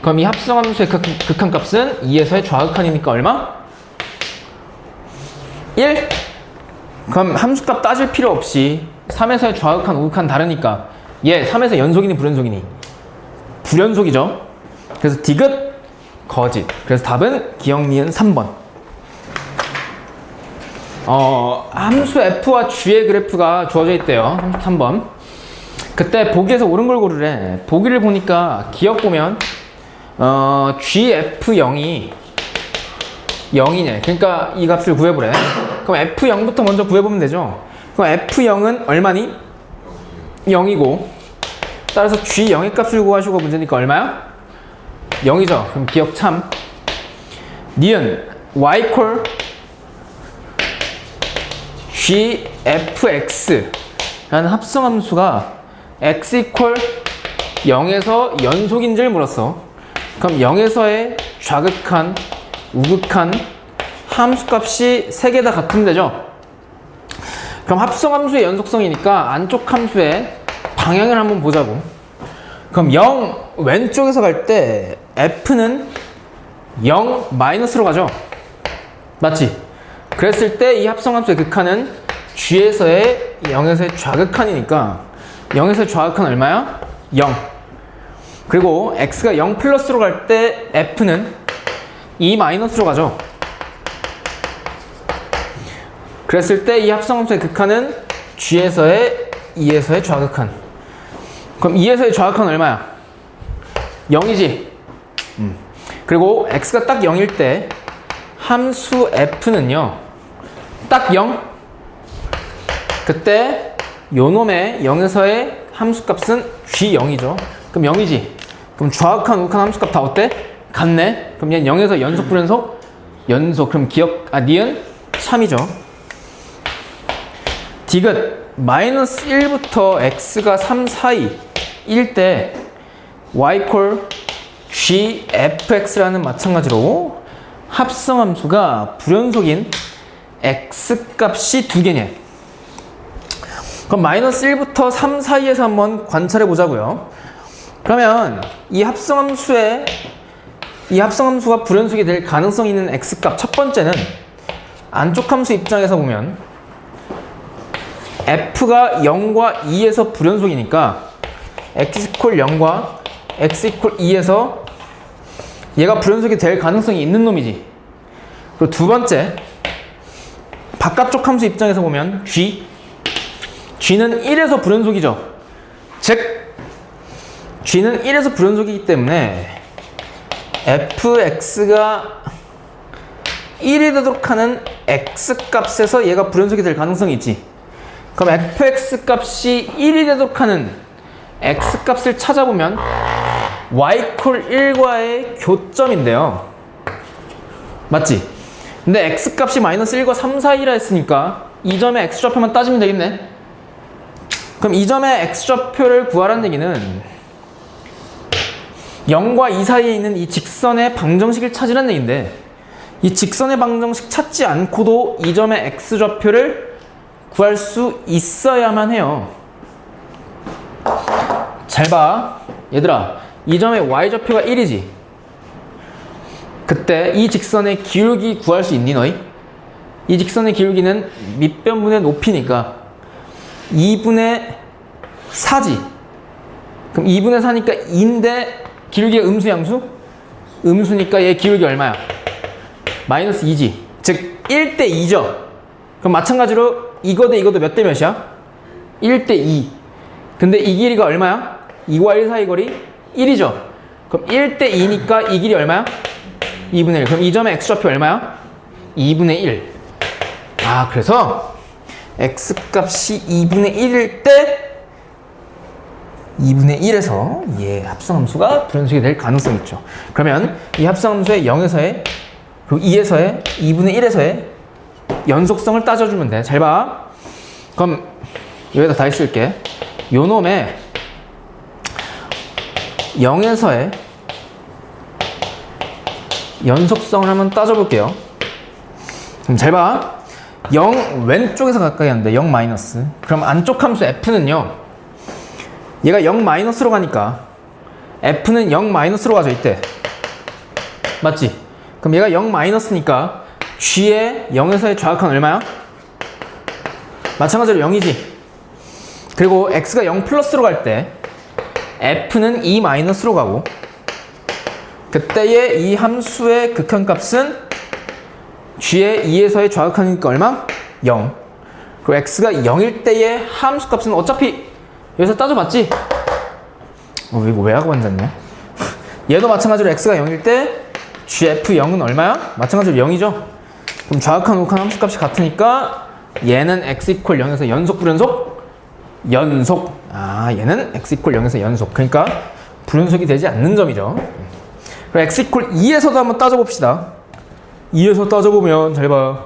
그럼 이 합성함수의 극한값은 2에서의 좌극한이니까 얼마? 1? 그럼 함수값 따질 필요 없이 3에서의 좌극한, 우극한 다르니까 얘 3에서 연속이니 불연속이니? 불연속이죠. 그래서 디귿, 거짓. 그래서 답은 기억 니은 3번. 함수 f와 g의 그래프가 주어져 있대요. 33번. 그때 보기에서 옳은 걸 고르래. 보기를 보니까 기억 보면 gf0이 0이네. 그러니까 이 값을 구해보래. 그럼 f0부터 먼저 구해보면 되죠. 그럼 f0은 얼마니? 0이고 따라서 g0의 값을 구하시고 문제니까 얼마야? 0이죠. 그럼 기억 참. 니은 y 콜 gfx 라는 합성함수가 x 이퀄 0에서 연속인지를 물었어. 그럼 0에서의 좌극한, 우극한 함수값이 3개 다 같으면 되죠. 그럼 합성함수의 연속성이니까 안쪽 함수의 방향을 한번 보자고. 그럼 0 왼쪽에서 갈 때 f는 0 마이너스로 가죠. 맞지? 그랬을 때 이 합성함수의 극한은 g에서의 0에서의 좌극한이니까 0에서의 좌극한 얼마야? 0. 그리고 x가 0 플러스로 갈 때 f는 2 마이너스로 가죠. 그랬을 때 이 합성함수의 극한은 g에서의 2에서의 좌극한. 그럼 2에서의 좌극한 얼마야? 0이지. 그리고 x가 딱 0일 때 함수 f는요 딱 0. 그때 요놈의 0에서의 함수값은 g0이죠. 그럼 0이지. 그럼 좌극한, 우극한 함수값 다 어때? 같네. 그럼 얘는 0에서 연속, 불연속? 연속. 그럼 기억, 니은 참이죠. 디귿 마이너스 1부터 x가 3 사이일 때 y 콜 gfx라는 마찬가지로 합성함수가 불연속인 x값이 2개네. 그럼 마이너스 1부터 3 사이에서 한번 관찰해 보자고요. 그러면 이 합성함수의 이 합성함수가 불연속이 될 가능성이 있는 x값 첫 번째는 안쪽 함수 입장에서 보면 f가 0과 2에서 불연속이니까 x 이퀄 0과 x 이퀄 2에서 얘가 불연속이 될 가능성이 있는 놈이지. 그리고 두 번째, 바깥쪽 함수 입장에서 보면 g는 1에서 불연속이죠. 즉 g는 1에서 불연속이기 때문에 fx가 1이 되도록 하는 x값에서 얘가 불연속이 될 가능성이 있지. 그럼 fx 값이 1이 되도록 하는 x값을 찾아보면 y 콜 1과의 교점인데요. 맞지? 근데 x값이 마이너스 1과 3 사이라 했으니까 이 점의 x좌표만 따지면 되겠네. 그럼 이 점의 x좌표를 구하라는 얘기는 0과 2 사이에 있는 이 직선의 방정식을 찾으라는 얘기인데, 이 직선의 방정식 찾지 않고도 이 점의 x좌표를 구할 수 있어야만 해요. 잘 봐. 얘들아, 이 점의 y좌표가 1이지. 그때 이 직선의 기울기 구할 수 있니 너희? 이 직선의 기울기는 밑변분의 높이니까 2분의 4지. 그럼 2분의 4니까 2인데 기울기가 음수 양수? 음수니까 얘 기울기 얼마야? 마이너스 2지. 즉 1대 2죠. 그럼 마찬가지로 이거 대 이거도 몇 대 몇이야? 1대 2. 근데 이 길이가 얼마야? 2과 1 사이 거리 1이죠. 그럼 1대 2니까 이 길이 얼마야? 2분의 1. 그럼 이 점의 x좌표 얼마야? 2분의 1. 아, 그래서 x값이 2분의 1일 때 2분의 1에서 얘 합성함수가 불연속이 될 가능성이 있죠. 그러면 이 합성함수의 0에서의 그리고 2에서의 2분의 1에서의 연속성을 따져주면 돼. 잘 봐. 그럼 여기다 다 쓸게. 요 놈의 0에서의 연속성을 한번 따져볼게요. 그럼 잘 봐. 0 왼쪽에서 가까이 하는데 0 마이너스. 그럼 안쪽 함수 f는요. 얘가 0 마이너스로 가니까 f는 0 마이너스로 가져 있대. 맞지? 그럼 얘가 0 마이너스니까 g의 0에서의 좌극한 얼마야? 마찬가지로 0이지. 그리고 x가 0 플러스로 갈 때 f는 2 마이너스로 가고, 그때의 이 함수의 극한값은 g의 2에서의 좌극하니까 얼마? 0. 그리고 x가 0일 때의 함수값은 어차피 여기서 따져봤지? 이거 왜 하고 앉았냐? 얘도 마찬가지로 x가 0일 때 gf0은 얼마야? 마찬가지로 0이죠. 그럼 좌극한 우극한 함수값이 같으니까 얘는 x 이퀄 0에서 연속 불연속? 연속. 아, 얘는 x 이퀄 0에서 연속. 그러니까 불연속이 되지 않는 점이죠. 그럼 x 이퀄 2에서도 한번 따져봅시다. 2에서 따져보면 잘 봐.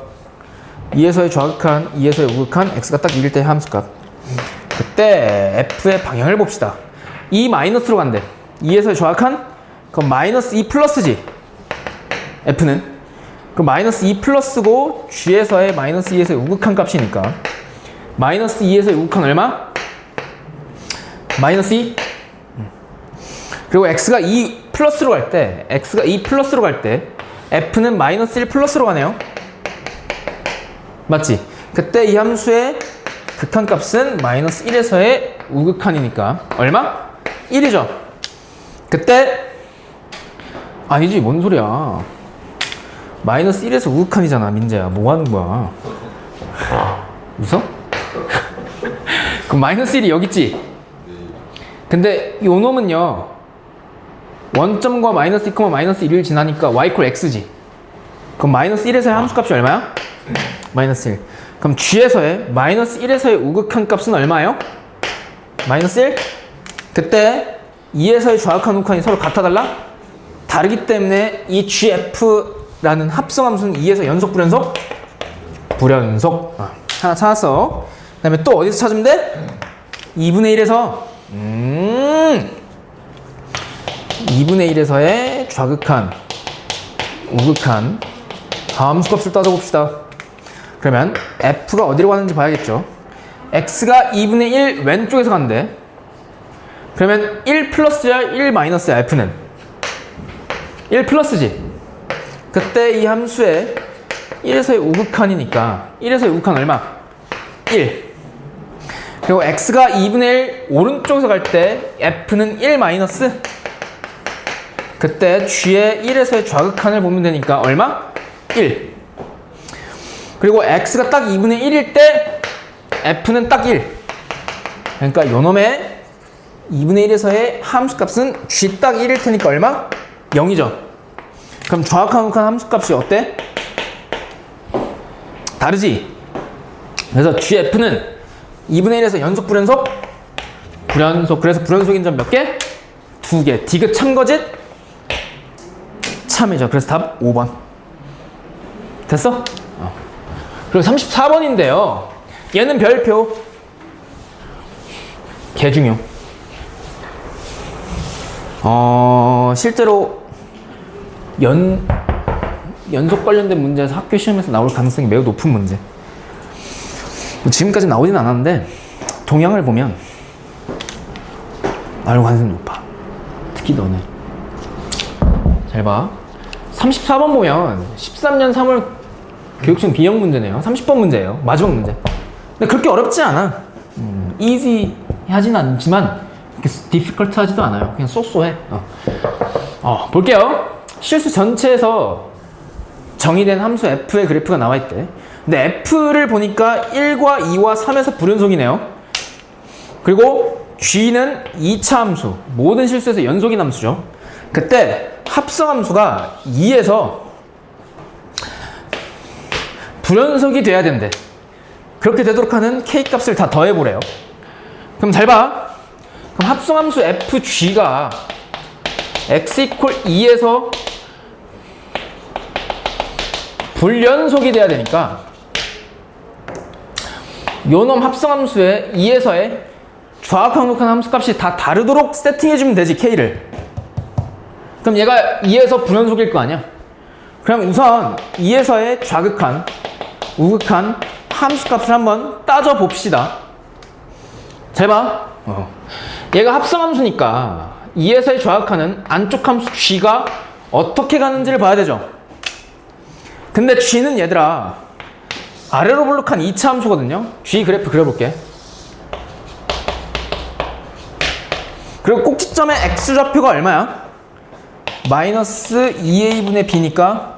2에서의 좌극한, 2에서의 우극한, x가 딱 2일 때의 함수값. 그때 f의 방향을 봅시다. 2 마이너스로 간대. 2에서의 좌극한? 그럼 마이너스 2 플러스지. f는. 그럼 마이너스 2 플러스고 g에서의 마이너스 2에서의 우극한 값이니까 마이너스 2에서의 우극한 얼마? 마이너스 2. 그리고 x가 2 플러스로 갈 때, x가 2 플러스로 갈 때 f는 마이너스 1 플러스로 가네요. 맞지? 그때 이 함수의 극한값은 마이너스 1에서의 우극한이니까 얼마? 1이죠. 그때 아니지, 뭔 소리야. 마이너스 1에서 우극한이잖아, 민재야. 뭐 하는 거야? 웃어? 그럼 마이너스 1이 여기 있지? 근데 요 놈은요, 원점과 마이너스 2, 마이너스 1을 지나니까 y 콜 x지. 그럼 마이너스 1에서의 함수값이 얼마야? 마이너스 1. 그럼 g에서의 마이너스 1에서의 우극한 값은 얼마예요? 마이너스 1? 그때 2에서의 좌극한 우극한이 서로 같아 달라? 다르기 때문에 이 gf라는 합성함수는 2에서 연속 불연속? 불연속. 하나 찾았어. 그 다음에 또 어디서 찾으면 돼? 2분의 1에서 2분의 1에서의 좌극한, 우극한 함수값을 따져봅시다. 그러면 f가 어디로 가는지 봐야겠죠. x가 2분의 1 왼쪽에서 간대. 그러면 1 플러스야 1 마이너스야 f는? 1 플러스지. 그때 이 함수의 1에서의 우극한이니까 1에서의 우극한 얼마? 1. 그리고 x가 2분의 1 오른쪽에서 갈 때 f는 1 마이너스. 그때 g의 1에서의 좌극한을 보면 되니까 얼마? 1. 그리고 x가 딱 2분의 1일 때 f는 딱 1. 그러니까 요놈의 2분의 1에서의 함수값은 g 딱 1일 테니까 얼마? 0이죠. 그럼 좌극한 우극한 함수값이 어때? 다르지? 그래서 gf는 2분의 1에서 연속 불연속? 불연속. 그래서 불연속인 점 몇 개? 2개. 디귿 참거짓? 참이죠. 그래서 답 5번. 됐어? 그리고 34번인데요. 얘는 별표. 개중요. 실제로 연속 관련된 문제에서 학교 시험에서 나올 가능성이 매우 높은 문제. 지금까지 나오진 않았는데 동향을 보면 나올 가능성이 높아. 특히 너네. 잘 봐. 34번 보면 13년 3월 교육청 B형 문제네요. 30번 문제예요. 마지막 문제. 근데 그렇게 어렵지 않아. easy 하진 않지만 그렇게 difficult 하지도 않아요. 그냥 쏘쏘해. 볼게요. 실수 전체에서 정의된 함수 f의 그래프가 나와 있대. 근데 f를 보니까 1과 2와 3에서 불연속이네요. 그리고 g는 2차 함수, 모든 실수에서 연속인 함수죠. 그때 합성함수가 2에서 불연속이 돼야 된대. 그렇게 되도록 하는 k값을 다 더해보래요. 그럼 잘 봐. 그럼 합성함수 fg가 x 이퀄 2에서 불연속이 돼야 되니까 요놈 합성함수의 2에서의 좌극한 우극한 함수값이 다 다르도록 세팅해주면 되지, k를. 그럼 얘가 2에서 불연속일 거 아니야? 그럼 우선 2에서의 좌극한, 우극한 함수값을 한번 따져봅시다. 잘 봐. 얘가 합성함수니까 2에서의 좌극한은 안쪽 함수 g가 어떻게 가는지를 봐야 되죠. 근데 g는 얘들아 아래로 볼록한 2차 함수거든요. g 그래프 그려볼게. 그리고 꼭지점의 x좌표가 얼마야? 마이너스 2a분의 b니까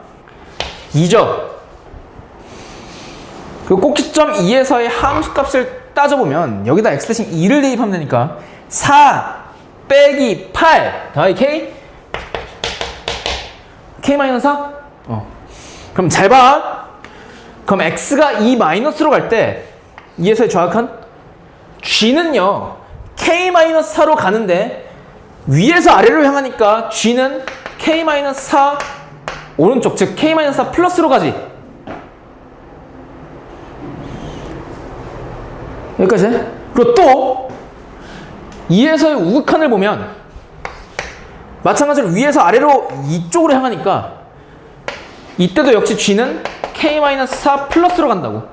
2죠. 그리고 꼭지점 2에서의 함수값을 따져보면 여기다 x 대신 2를 대입하면 되니까 4 빼기 8 더하기 k? k-4? 그럼 잘 봐. 그럼 x가 2 마이너스로 갈 때 2에서의 좌극한 g는요 k-4로 가는데 위에서 아래로 향하니까 g는 k-4 오른쪽, 즉 k-4 플러스로 가지. 여기까지. 그리고 또 2에서의 우극한을 보면 마찬가지로 위에서 아래로 이쪽으로 향하니까 이때도 역시 g는 k-4 플러스로 간다고.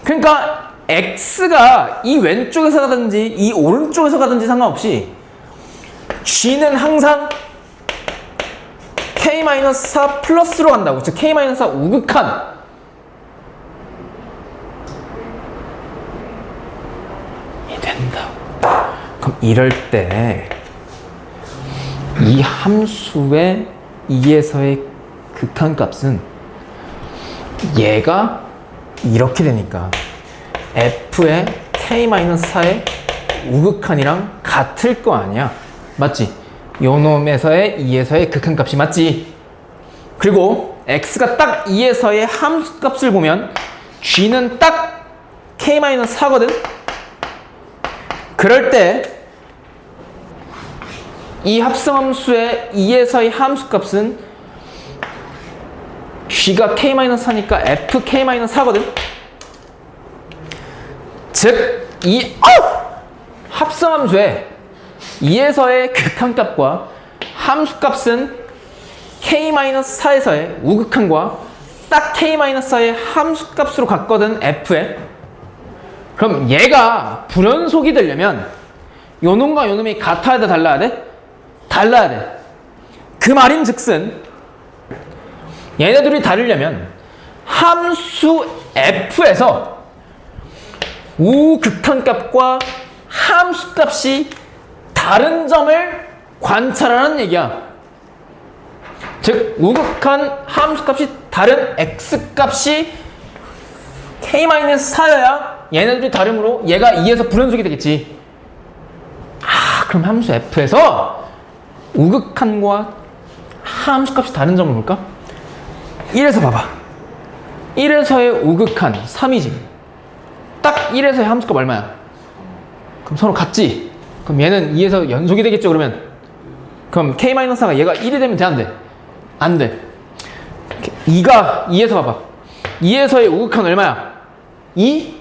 그러니까 x가 이 왼쪽에서 가든지 이 오른쪽에서 가든지 상관없이 g는 항상 k-4 플러스로 간다고. 즉 k-4 우극한. 이 된다. 그럼 이럴 때 이 함수의 2에서의 극한값은 얘가 이렇게 되니까 f의 k-4의 우극한이랑 같을 거 아니야. 맞지? 요놈에서의 2에서의 극한값이 맞지? 그리고 x가 딱 2에서의 함수값을 보면 g는 딱 k-4거든? 그럴 때 이 합성함수의 2에서의 함수값은 g가 k-4니까 f k-4거든? 즉, 이 합성함수의 2에서의 극한값과 함수값은 k-4에서의 우극한과 딱 k-4의 함수값으로 같거든, f에. 그럼 얘가 불연속이 되려면 요놈과 요놈이 같아야 돼, 달라야 돼? 달라야 돼. 그 말인즉슨 얘네들이 다르려면 함수 f에서 우극한값과 함수값이 다른 점을 관찰하라는 얘기야. 즉 우극한 함수값이 다른 x값이 k-4여야 얘네들이 다르므로 얘가 2에서 불연속이 되겠지. 그럼 함수 f에서 우극한과 함수값이 다른 점을 볼까? 1에서 봐봐. 1에서의 우극한 3이지. 딱 1에서의 함수값 얼마야? 그럼 서로 같지? 그럼 얘는 2에서 연속이 되겠죠, 그러면? 그럼 k-4가 얘가 1이 되면 돼, 안 돼? 안 돼. 2가 2에서 봐봐. 2에서의 우극한 얼마야? 2?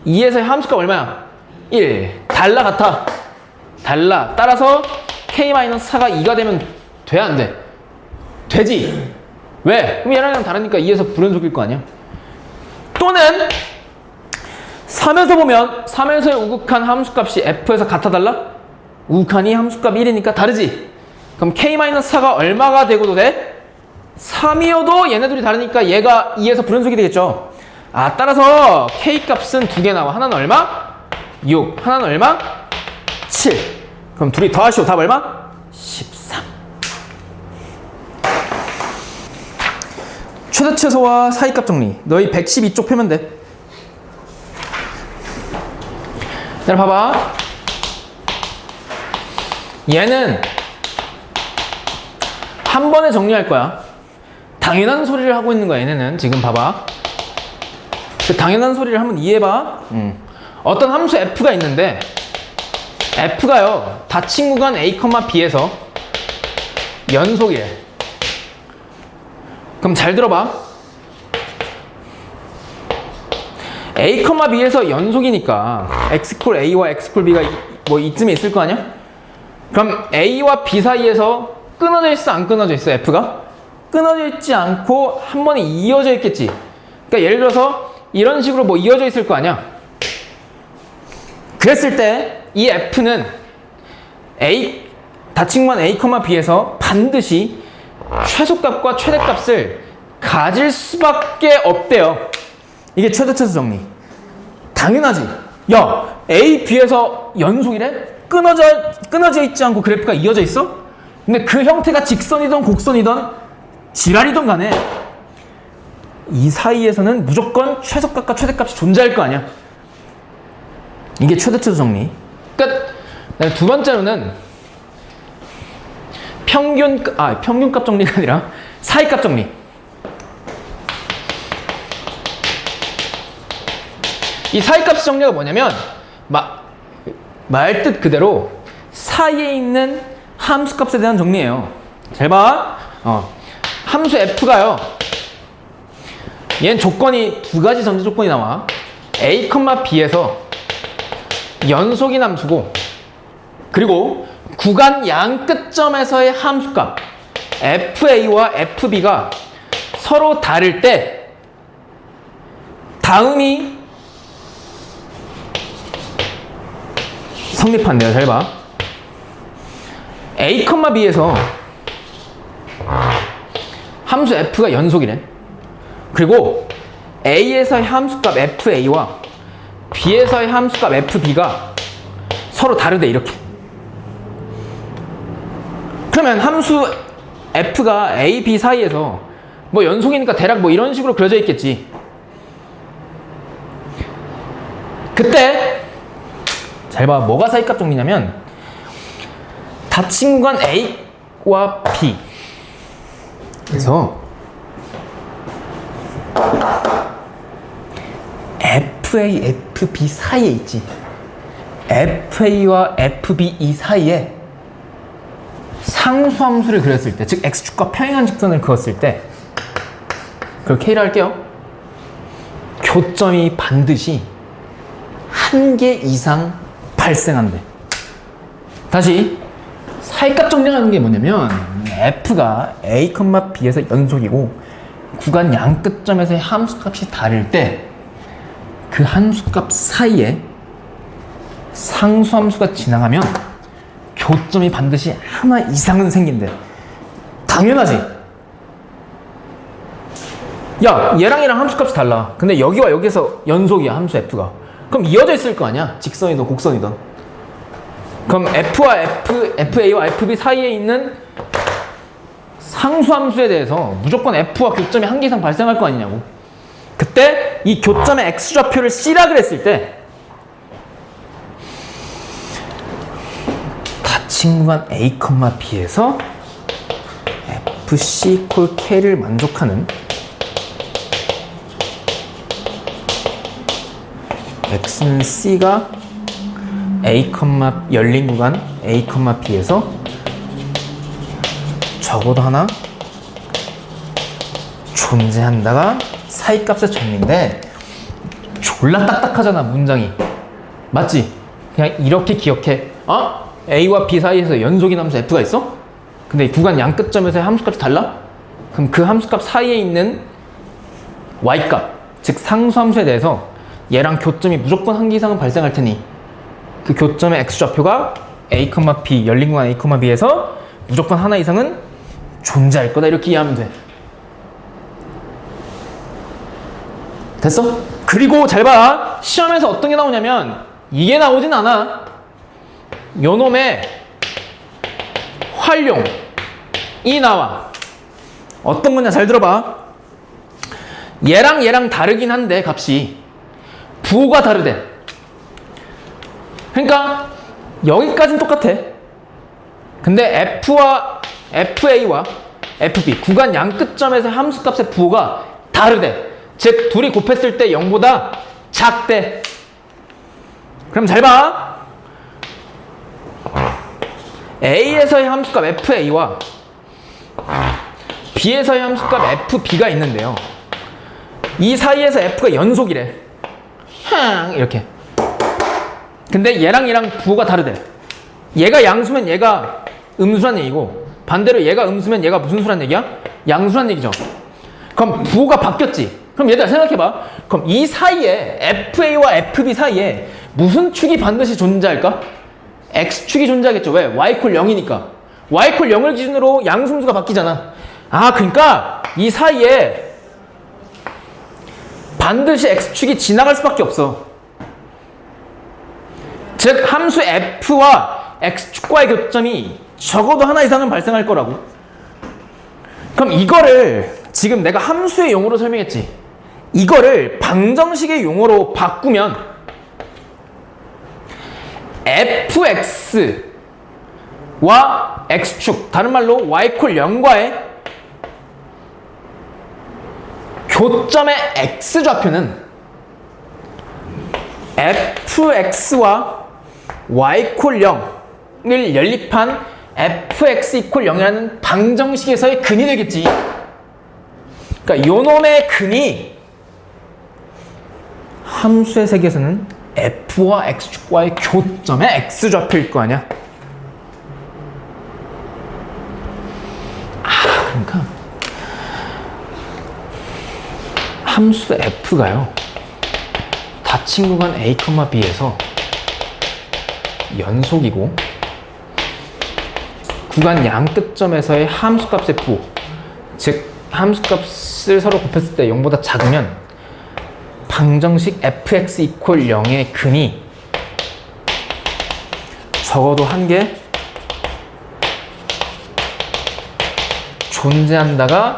2에서의 함수값 얼마야? 1. 달라, 같아? 달라. 따라서 k-4가 2가 되면 돼, 안 돼? 되지? 왜? 그럼 얘랑 다르니까 2에서 불연속일 거 아니야? 또는 3에서 보면 3에서의 우극한 함수값이 f에서 같아, 달라? 우극한이 함수값 1이니까 다르지? 그럼 k-4가 얼마가 되고도 돼? 3이어도 얘네들이 다르니까 얘가 2에서 불연속이 되겠죠. 따라서 k값은 두 개 나와. 하나는 얼마? 6. 하나는 얼마? 7. 그럼 둘이 더하시오. 답 얼마? 13. 최대 최소와 사이값 정리. 너희 112쪽 펴면 돼. 자, 봐봐. 얘는 한 번에 정리할 거야. 당연한 소리를 하고 있는 거야, 얘네는. 지금 봐봐. 그 당연한 소리를 한번 이해해봐. 어떤 함수 f가 있는데 f가요 닫힌 구간 a, b에서 연속이래. 그럼 잘 들어봐. a, b에서 연속이니까 x a와 x b가 뭐 이쯤에 있을 거 아니야? 그럼 a와 b 사이에서 끊어져 있어, 안 끊어져 있어, f가? 끊어져 있지 않고 한 번에 이어져 있겠지. 그러니까 예를 들어서 이런 식으로 뭐 이어져 있을 거 아니야. 그랬을 때 이 f는 닫힌 구간 a, b에서 반드시 최소값과 최대값을 가질 수밖에 없대요. 이게 최대 최소 정리. 당연하지. 야, a, b에서 연속이래? 끊어져 있지 않고 그래프가 이어져 있어? 근데 그 형태가 직선이든 곡선이든 지랄이든 간에 이 사이에서는 무조건 최소값과 최대값이 존재할 거 아니야. 이게 최대 최소 정리. 끝. 두 번째로는 평균값 정리가 아니라 사이값 정리. 이 사이값 정리가 뭐냐면 말뜻 그대로 사이에 있는 함수값에 대한 정리예요. 잘 봐. 함수 f가요. 얘는 조건이 두 가지 전제 조건이 나와. a, b에서 연속인 함수고, 그리고 구간 양 끝점에서의 함수값 fa와 fb가 서로 다를 때 다음이 성립한대요. 잘 봐. a, b에서 함수 f가 연속이래. 그리고 a에서의 함수값 fa와 b에서의 함수값 fb가 서로 다르대, 이렇게. 그러면 함수 f가 a, b 사이에서 뭐 연속이니까 대략 뭐 이런 식으로 그려져 있겠지. 그때 잘 봐. 뭐가 사이값 정리냐면 닫힌 구간 a와 b 그래서 FA, FB 사이에 있지. FA와 FB 이 사이에 상수함수를 그렸을 때, 즉 X축과 평행한 직선을 그었을 때, 그걸 K라 할게요. 교점이 반드시 한 개 이상 발생한대. 다시 사이값 정리하는 게 뭐냐면 F가 A, B에서 연속이고 구간 양 끝점에서의 함수값이 다를 때 그 함수값 사이에 상수함수가 지나가면 교점이 반드시 하나 이상은 생긴대. 당연하지. 야, 얘랑 얘랑 함수값이 달라. 근데 여기와 여기서 연속이야, 함수 f가. 그럼 이어져 있을 거 아니야? 직선이든 곡선이든. 그럼 FA와 FB 사이에 있는 상수함수에 대해서 무조건 F와 교점이 한 개 이상 발생할 거 아니냐고. 그때 이 교점의 X좌표를 C라 그랬을 때 닫힌 구간 A, B에서 FC 콜 K를 만족하는 X는 C가 A, 열린 구간 A, B에서 적어도 하나 존재한다가 사이값의 정리인데 졸라 딱딱하잖아 문장이. 맞지? 그냥 이렇게 기억해. A와 B 사이에서 연속인 함수 F가 있어? 근데 이 구간 양 끝점에서의 함수값이 달라? 그럼 그 함수값 사이에 있는 Y값, 즉 상수함수에 대해서 얘랑 교점이 무조건 한 개 이상은 발생할 테니 그 교점의 X좌표가 A, B, 열린 구간 A, B에서 무조건 하나 이상은 존재할 거다. 이렇게 이해하면 돼. 됐어? 그리고 잘 봐. 시험에서 어떤 게 나오냐면 이게 나오진 않아. 요놈의 활용이 나와. 어떤 거냐 잘 들어봐. 얘랑 다르긴 한데 값이 부호가 다르대. 그러니까 여기까지는 똑같아. 근데 FA와 FB 구간 양 끝점에서 함수값의 부호가 다르대. 즉 둘이 곱했을 때 0보다 작대. 그럼 잘 봐. A에서의 함수값 FA와 B에서의 함수값 FB가 있는데요. 이 사이에서 F가 연속이래. 이렇게. 근데 얘랑 부호가 다르대. 얘가 양수면 얘가 음수란 얘기고 반대로 얘가 음수면 얘가 무슨 수란 얘기야? 양수란 얘기죠. 그럼 부호가 바뀌었지. 그럼 얘들아 생각해봐. 그럼 이 사이에 FA와 FB 사이에 무슨 축이 반드시 존재할까? X축이 존재하겠죠. 왜? Y콜 0이니까. Y콜 0을 기준으로 양수함수가 바뀌잖아. 그러니까 이 사이에 반드시 X축이 지나갈 수밖에 없어. 즉 함수 F와 X축과의 교점이 적어도 하나 이상은 발생할 거라고. 그럼 이거를 지금 내가 함수의 용어로 설명했지. 이거를 방정식의 용어로 바꾸면 fx와 x축, 다른 말로 y콜 0과의 교점의 x좌표는 fx와 y콜 0을 연립한 fx 이퀄 0이라는 방정식에서의 근이 되겠지. 그러니까 요놈의 근이 함수의 세계에서는 f와 x축과의 교점의 x좌표일 거 아니야. 그러니까 함수 f가요 닫힌 구간 a, b에서 연속이고 구간 양 끝점에서의 함수값의 부호, 즉 함수값을 서로 곱했을 때 0보다 작으면 방정식 fx 이퀄 0의 근이 적어도 한 개 존재한다가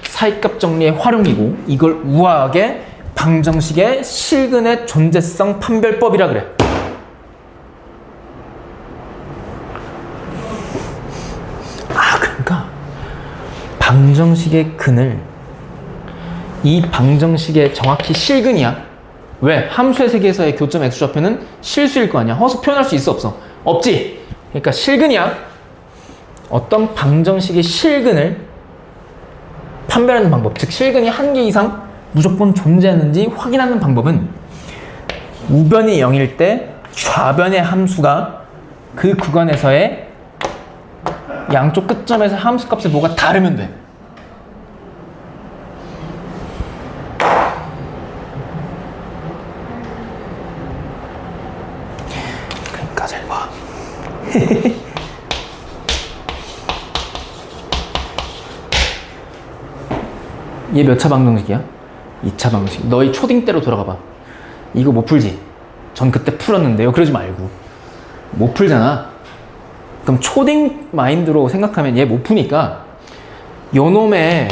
사이값 정리의 활용이고, 이걸 우아하게 방정식의 실근의 존재성 판별법이라 그래. 그러니까 방정식의 근을 이 방정식의 정확히 실근이야. 왜? 함수의 세계에서의 교점 x좌표는 실수일 거 아니야. 허수 표현할 수 있어 없어? 없지. 그러니까 실근이야. 어떤 방정식의 실근을 판별하는 방법, 즉 실근이 한 개 이상 무조건 존재하는지 확인하는 방법은 우변이 0일 때 좌변의 함수가 그 구간에서의 양쪽 끝점에서 함수값의 뭐가 다르면 돼. 그러니까 잘 봐. 얘 몇 차 방정식이야? 2차 방정식. 너희 초딩 때로 돌아가 봐. 이거 못 풀지? 전 그때 풀었는데요. 그러지 말고. 못 풀잖아. 그럼 초딩 마인드로 생각하면 얘 못 푸니까 요 놈의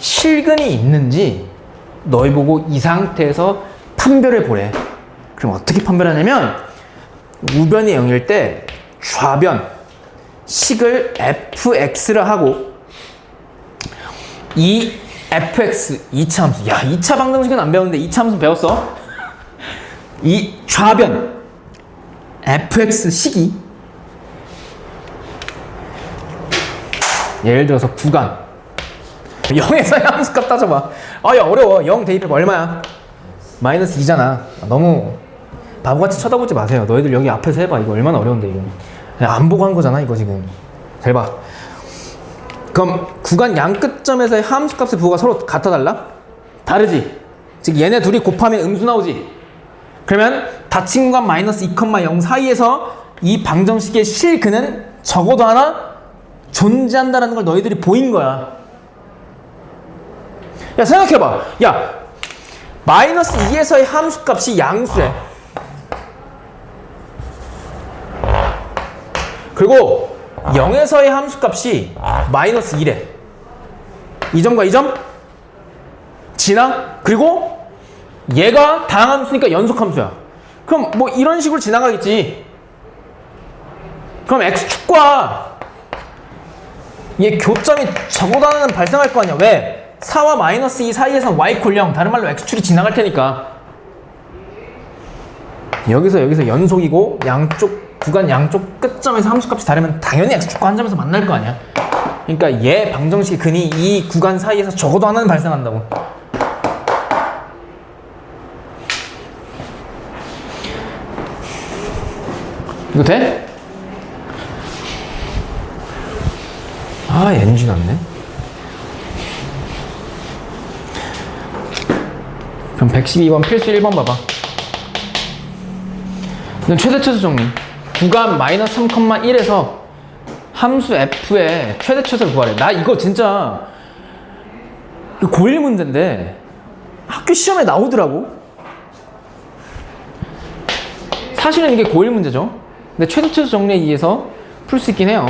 실근이 있는지 너희 보고 이 상태에서 판별해 보래. 그럼 어떻게 판별하냐면 우변이 0일 때 좌변 식을 fx를 하고 이 fx 2차 함수. 야, 2차 방정식은 안 배웠는데 2차 함수 배웠어? 이 좌변 fx 식이 예를 들어서 구간 0에서의 함수값 따져봐. 아, 야, 어려워. 0 대입해봐. 얼마야? 마이너스 2잖아. 너무 바보같이 쳐다보지 마세요. 너희들 여기 앞에서 해봐. 이거 얼마나 어려운데 이거. 그냥 안 보고 한 거잖아 이거 지금. 잘 봐. 그럼 구간 양 끝점에서의 함수값의 부호가 서로 같아 달라? 다르지? 즉 얘네 둘이 곱하면 음수 나오지? 그러면 닫힌 구간 마이너스 2,0 사이에서 이 방정식의 실근은 적어도 하나 존재한다는 걸 너희들이 보인 거야. 야, 생각해봐. 야, 마이너스 2에서의 함수값이 양수래. 그리고 0에서의 함수값이 마이너스 1에. 이 점과 이 점 지나? 그리고 얘가 다항함수니까 연속함수야. 그럼 뭐 이런 식으로 지나가겠지. 그럼 x축과 얘 교점이 적어도 하나는 발생할 거 아니야. 왜? 4와 마이너스 2 사이에선 y콜 0, 다른 말로 x축이 지나갈 테니까. 여기서 연속이고 양쪽 구간 양쪽 끝점에서 함수값이 다르면 당연히 x축과 한 점에서 만날 거 아니야. 그러니까 얘 방정식의 근이 이 구간 사이에서 적어도 하나는 발생한다고. 이거 돼? 아, NG 났네. 그럼 112번 필수 1번 봐봐. 이건 최대차수 정리. 구간 마이너스 3,1에서 함수 f의 최대차수를 구하래. 나 이거 진짜 고1 문제인데 학교 시험에 나오더라고. 사실은 이게 고1 문제죠. 근데 최대차수 정리에 의해서 풀 수 있긴 해요.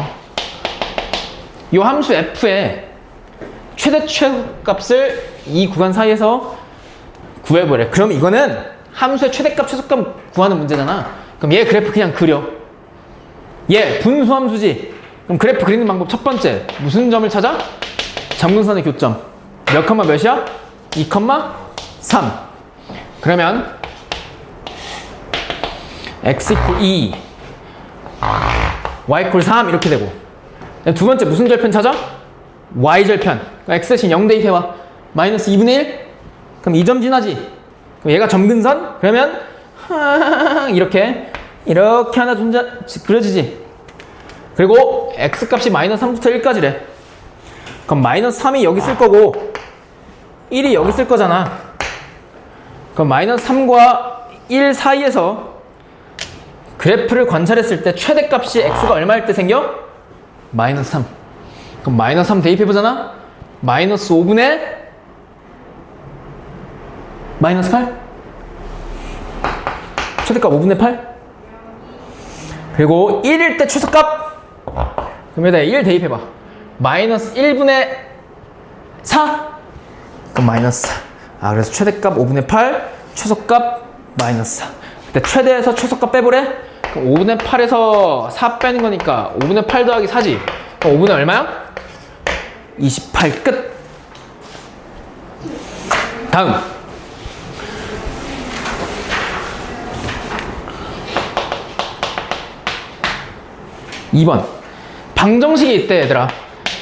이 함수 f의 최대 최소값을 이 구간 사이에서 구해보래. 그럼 이거는 함수의 최대값 최소값 구하는 문제잖아. 그럼 얘 그래프 그냥 그려. 얘 분수함수지. 그럼 그래프 그리는 방법 첫 번째, 무슨 점을 찾아? 점근선의 교점. 몇 컴마 몇이야? 2,3. 그러면 x 이퀄 2, y 이퀄 3 이렇게 되고, 두 번째 무슨 절편 찾아? y절편. x 대신 0 대입해봐. 마이너스 2분의 1? 그럼 2점 지나지? 그럼 얘가 점근선? 그러면 이렇게 하나 그려지지? 그리고 x값이 마이너스 3부터 1까지래. 그럼 마이너스 3이 여기 쓸 거고 1이 여기 쓸 거잖아. 그럼 마이너스 3과 1 사이에서 그래프를 관찰했을 때 최대값이 x가 얼마일 때 생겨? 마이너스 3. 그럼 마이너스 3 대입해보잖아? 마이너스 5분의 마이너스 8? 최대값 5분의 8? 그리고 1일 때 최소값? 그럼 여기다 1 대입해봐. 마이너스 1분의 4? 그럼 마이너스 4. 아, 그래서 최대값 5분의 8, 최소값 마이너스 4. 그때 최대에서 최소값 빼보래? 그럼 5분의 8에서 4 빼는 거니까 5분의 8 더하기 4지. 그럼 5분의 얼마야? 28 끝. 다음. (2번) 방정식이 있대 얘들아.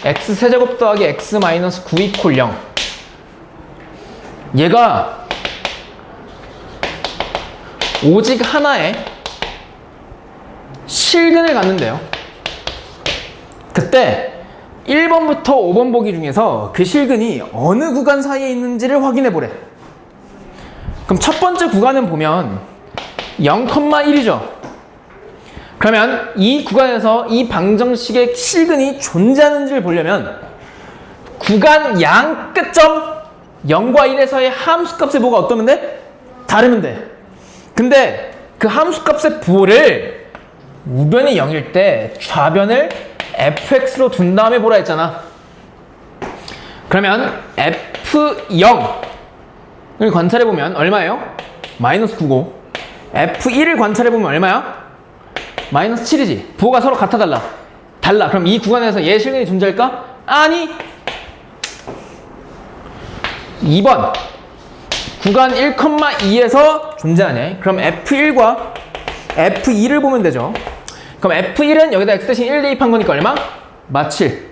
x세제곱 더하기 x 마이너스 9 이퀄 0. 얘가 오직 하나의 실근을 갖는데요. 그때 1번부터 5번 보기 중에서 그 실근이 어느 구간 사이에 있는지를 확인해 보래. 그럼 첫 번째 구간은 보면 0,1이죠. 그러면 이 구간에서 이 방정식의 실근이 존재하는지를 보려면 구간 양 끝점 0과 1에서의 함수값의 부호가 어떠면 돼? 다르면 돼. 근데 그 함수값의 부호를 우변이 0일 때 좌변을 fx로 둔 다음에 보라 했잖아. 그러면 f0을 관찰해보면 얼마예요? 마이너스 9고 f1을 관찰해보면 얼마야? 마이너스 7이지. 부호가 서로 같아 달라? 달라. 그럼 이 구간에서 얘 실근이 존재할까? 아니. 2번 구간 1,2에서 존재하네. 그럼 f1과 f2를 보면 되죠. 그럼 f1은 여기다 x 대신 1 대입한 거니까 얼마? 마7.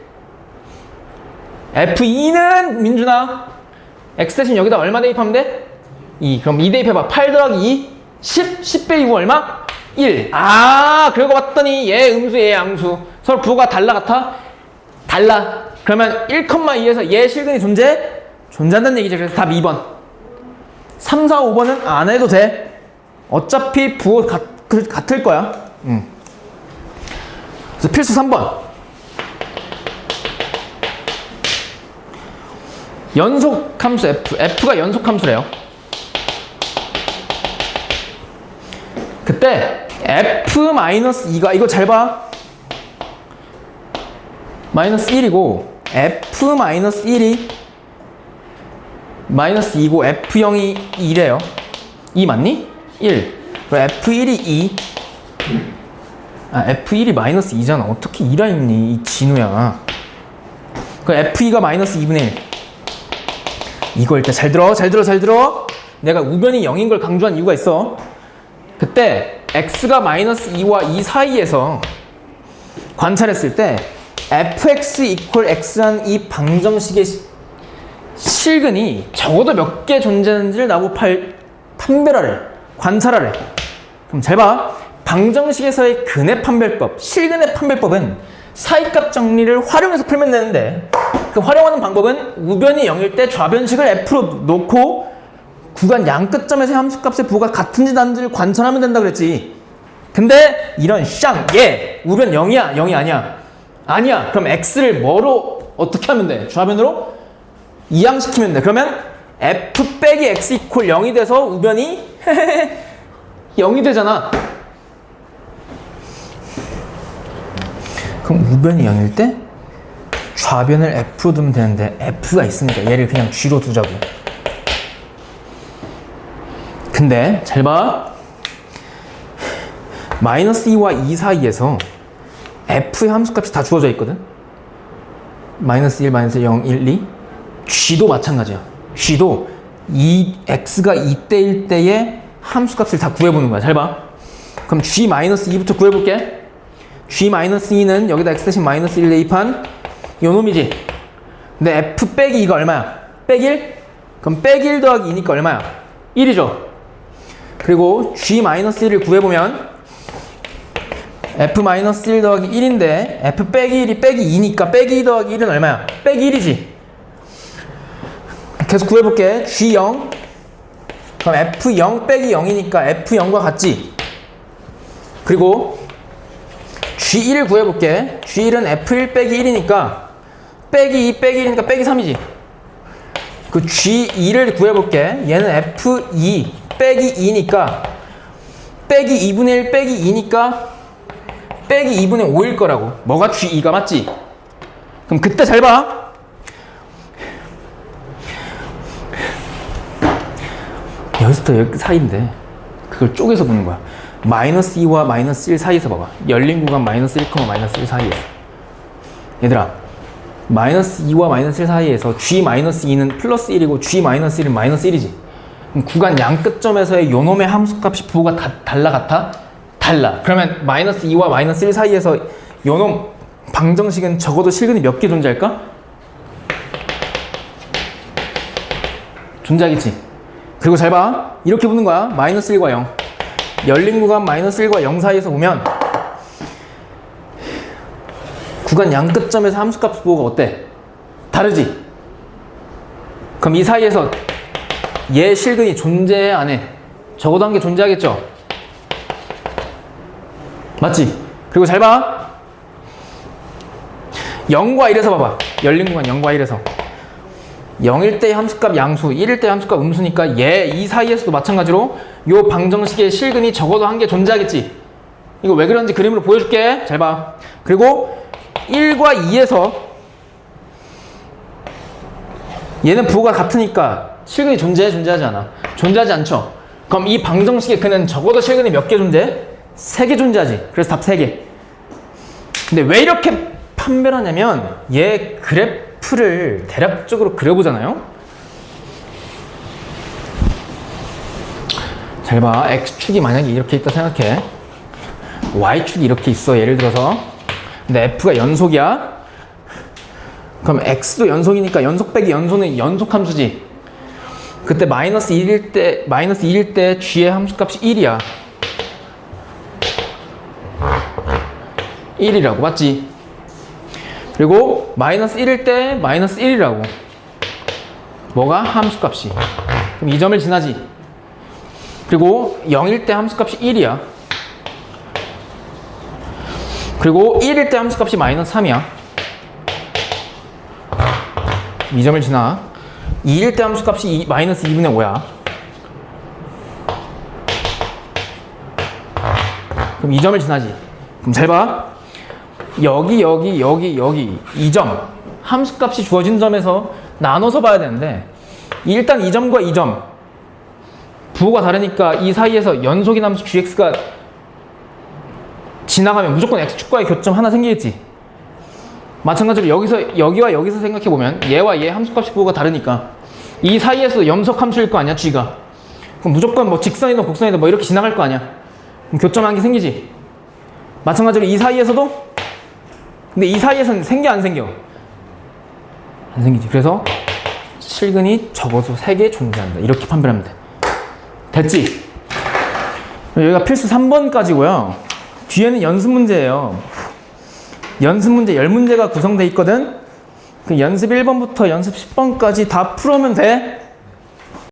f2는 민준아 x 대신 여기다 얼마 대입하면 돼? 2. 그럼 2 대입해봐. 8 더하기 2 10. 10 빼기고 얼마? 1. 아, 그러고 봤더니 얘 음수 얘 양수 서로 부호가 달라 같아? 달라. 그러면 1,2에서 얘 실근이 존재한다는 얘기죠. 그래서 답 2번. 3, 4, 5번은 안 해도 돼. 어차피 부호 같을 거야. 그래서 필수 3번. 연속 함수 F가 연속 함수래요. 그때 F-2가 이거 잘 봐. 마이너스 1이고 F-1이 마이너스 2고 F0이 2래요. 2 맞니? 1. 그리고 F1이 2. 아, F1이 마이너스 2잖아. 어떻게 2라 있니? 이 진우야. 그 F2가 마이너스 2분의 1. 이거 일단 잘 들어. 내가 우변이 0인 걸 강조한 이유가 있어. 그때 x가 마이너스 2와 2 사이에서 관찰했을 때 fx 이퀄 x한 이 방정식의 실근이 적어도 몇 개 존재하는지를 나보고 판별하래. 관찰하래. 그럼 잘 봐. 방정식에서의 근의 판별법, 실근의 판별법은 사이값 정리를 활용해서 풀면 되는데 그 활용하는 방법은 우변이 0일 때 좌변식을 f로 놓고 구간 양 끝점에서 함수값의 부호가 같은지 다른지를 관찰하면 된다 그랬지. 근데 이런 얘 우변 0이야? 0이 아니야? 아니야. 그럼 x를 뭐로 어떻게 하면 돼? 좌변으로 이항시키면 돼. 그러면 f 빼기 x 이퀄 0이 돼서 우변이 0이 되잖아. 그럼 우변이 0일 때 좌변을 f로 두면 되는데 f가 있으니까 얘를 그냥 g로 두자고. 근데 잘 봐. 마이너스 2와 2 사이에서 f의 함수값이 다 주어져 있거든. 마이너스 1, 마이너스 0, 1, 2. g도 마찬가지야. g도 x가 2대일 때의 함수값을 다 구해보는 거야. 잘 봐. 그럼 g-2부터 구해볼게. g-2는 여기다 x 대신 마이너스 1 대입한 요 놈이지. 근데 f 빼기 2가 얼마야? 빼기 1? 그럼 빼기 1 더하기 2니까 얼마야? 1이죠. 그리고 g-1을 구해보면 f-1 더하기 1인데 f 빼기 1이 빼기 2니까 빼기 2 더하기 1은 얼마야? 빼기 1이지. 계속 구해볼게. g0 그럼 f0 빼기 0이니까 f0과 같지. 그리고 g1을 구해볼게. g1은 f1 빼기 1이니까 빼기 2 빼기 1이니까 빼기 3이지. 그 g2를 구해볼게. 얘는 f2 빼기 2니까 빼기 2분의 1 빼기 2니까 빼기 2분의 5일 거라고. 뭐가 g2가 맞지? 그럼 그때 잘 봐. 여기서부터 여기 사이인데 그걸 쪼개서 보는 거야. 마이너스 2와 마이너스 1 사이에서 봐봐. 열린 구간 마이너스 1, 마이너스 1 사이에서. 얘들아, 마이너스 2와 마이너스 1 사이에서 g-2는 플러스 1이고 g-1은 마이너스 1이지. 그럼 구간 양 끝점에서의 요놈의 함수값이 부호가 달라 같아? 달라. 그러면 마이너스 2와 마이너스 1 사이에서 요놈 방정식은 적어도 실근이 몇 개 존재할까? 존재하겠지. 그리고 잘 봐. 이렇게 보는 거야. 마이너스 1과 0. 열린 구간 마이너스 1과 0 사이에서 보면 구간 양 끝점에서 함수값 부호가 어때? 다르지? 그럼 이 사이에서 얘 실근이 존재해 안 해? 적어도 한 개 존재하겠죠? 맞지? 그리고 잘 봐. 0과 1에서 봐봐. 열린 구간 0과 1에서 0일 때 함수값 양수, 1일 때 함수값 음수니까 이 사이에서도 마찬가지로 요 방정식의 실근이 적어도 한 개 존재하겠지. 이거 왜 그런지 그림으로 보여줄게. 잘 봐. 그리고 1과 2에서 얘는 부호가 같으니까 실근이 존재하지 않아. 존재하지 않죠. 그럼 이 방정식의 근은 적어도 실근이 몇 개 존재해? 3개 존재하지. 그래서 답 3개. 근데 왜 이렇게 판별하냐면 얘 그래프를 대략적으로 그려보잖아요. 잘 봐. X축이 만약에 이렇게 있다 생각해. Y축이 이렇게 있어. 예를 들어서. 근데 F가 연속이야. 그럼 X도 연속이니까 연속 빼기 연소는 연속함수지. 그때 마이너스 2일 때 G의 함수값이 1이야. 1이라고 맞지? 그리고 마이너스 1일 때 마이너스 1이라고. 뭐가? 함수값이. 그럼 이 점을 지나지. 그리고 0일 때 함수값이 1이야. 그리고 1일 때 함수값이 마이너스 3이야. 이 점을 지나. 2일 때 함수값이 마이너스 2분의 5야. 그럼 이 점을 지나지. 그럼 잘 봐. 여기 이 점. 함수값이 주어진 점에서 나눠서 봐야 되는데 일단 이 점과 이 점. 부호가 다르니까 이 사이에서 연속인 함수 gx가 지나가면 무조건 x축과의 교점 하나 생기겠지. 마찬가지로 여기와 여기서 생각해보면 얘와 얘 함수값이 부호가 다르니까 이 사이에서 염석 함수일 거 아니야 g가. 그럼 무조건 뭐 직선이든 곡선이든 뭐 이렇게 지나갈 거 아니야. 그럼 교점 한 개 생기지. 마찬가지로 이 사이에서도. 근데 이 사이에서는 생겨 안 생겨? 안 생기지. 그래서 실근이 적어도 3개 존재한다. 이렇게 판별하면 돼. 됐지? 여기가 필수 3번까지고요. 뒤에는 연습 문제예요. 연습 문제 10문제가 구성되어 있거든. 그 연습 1번부터 연습 10번까지 다 풀어오면 돼.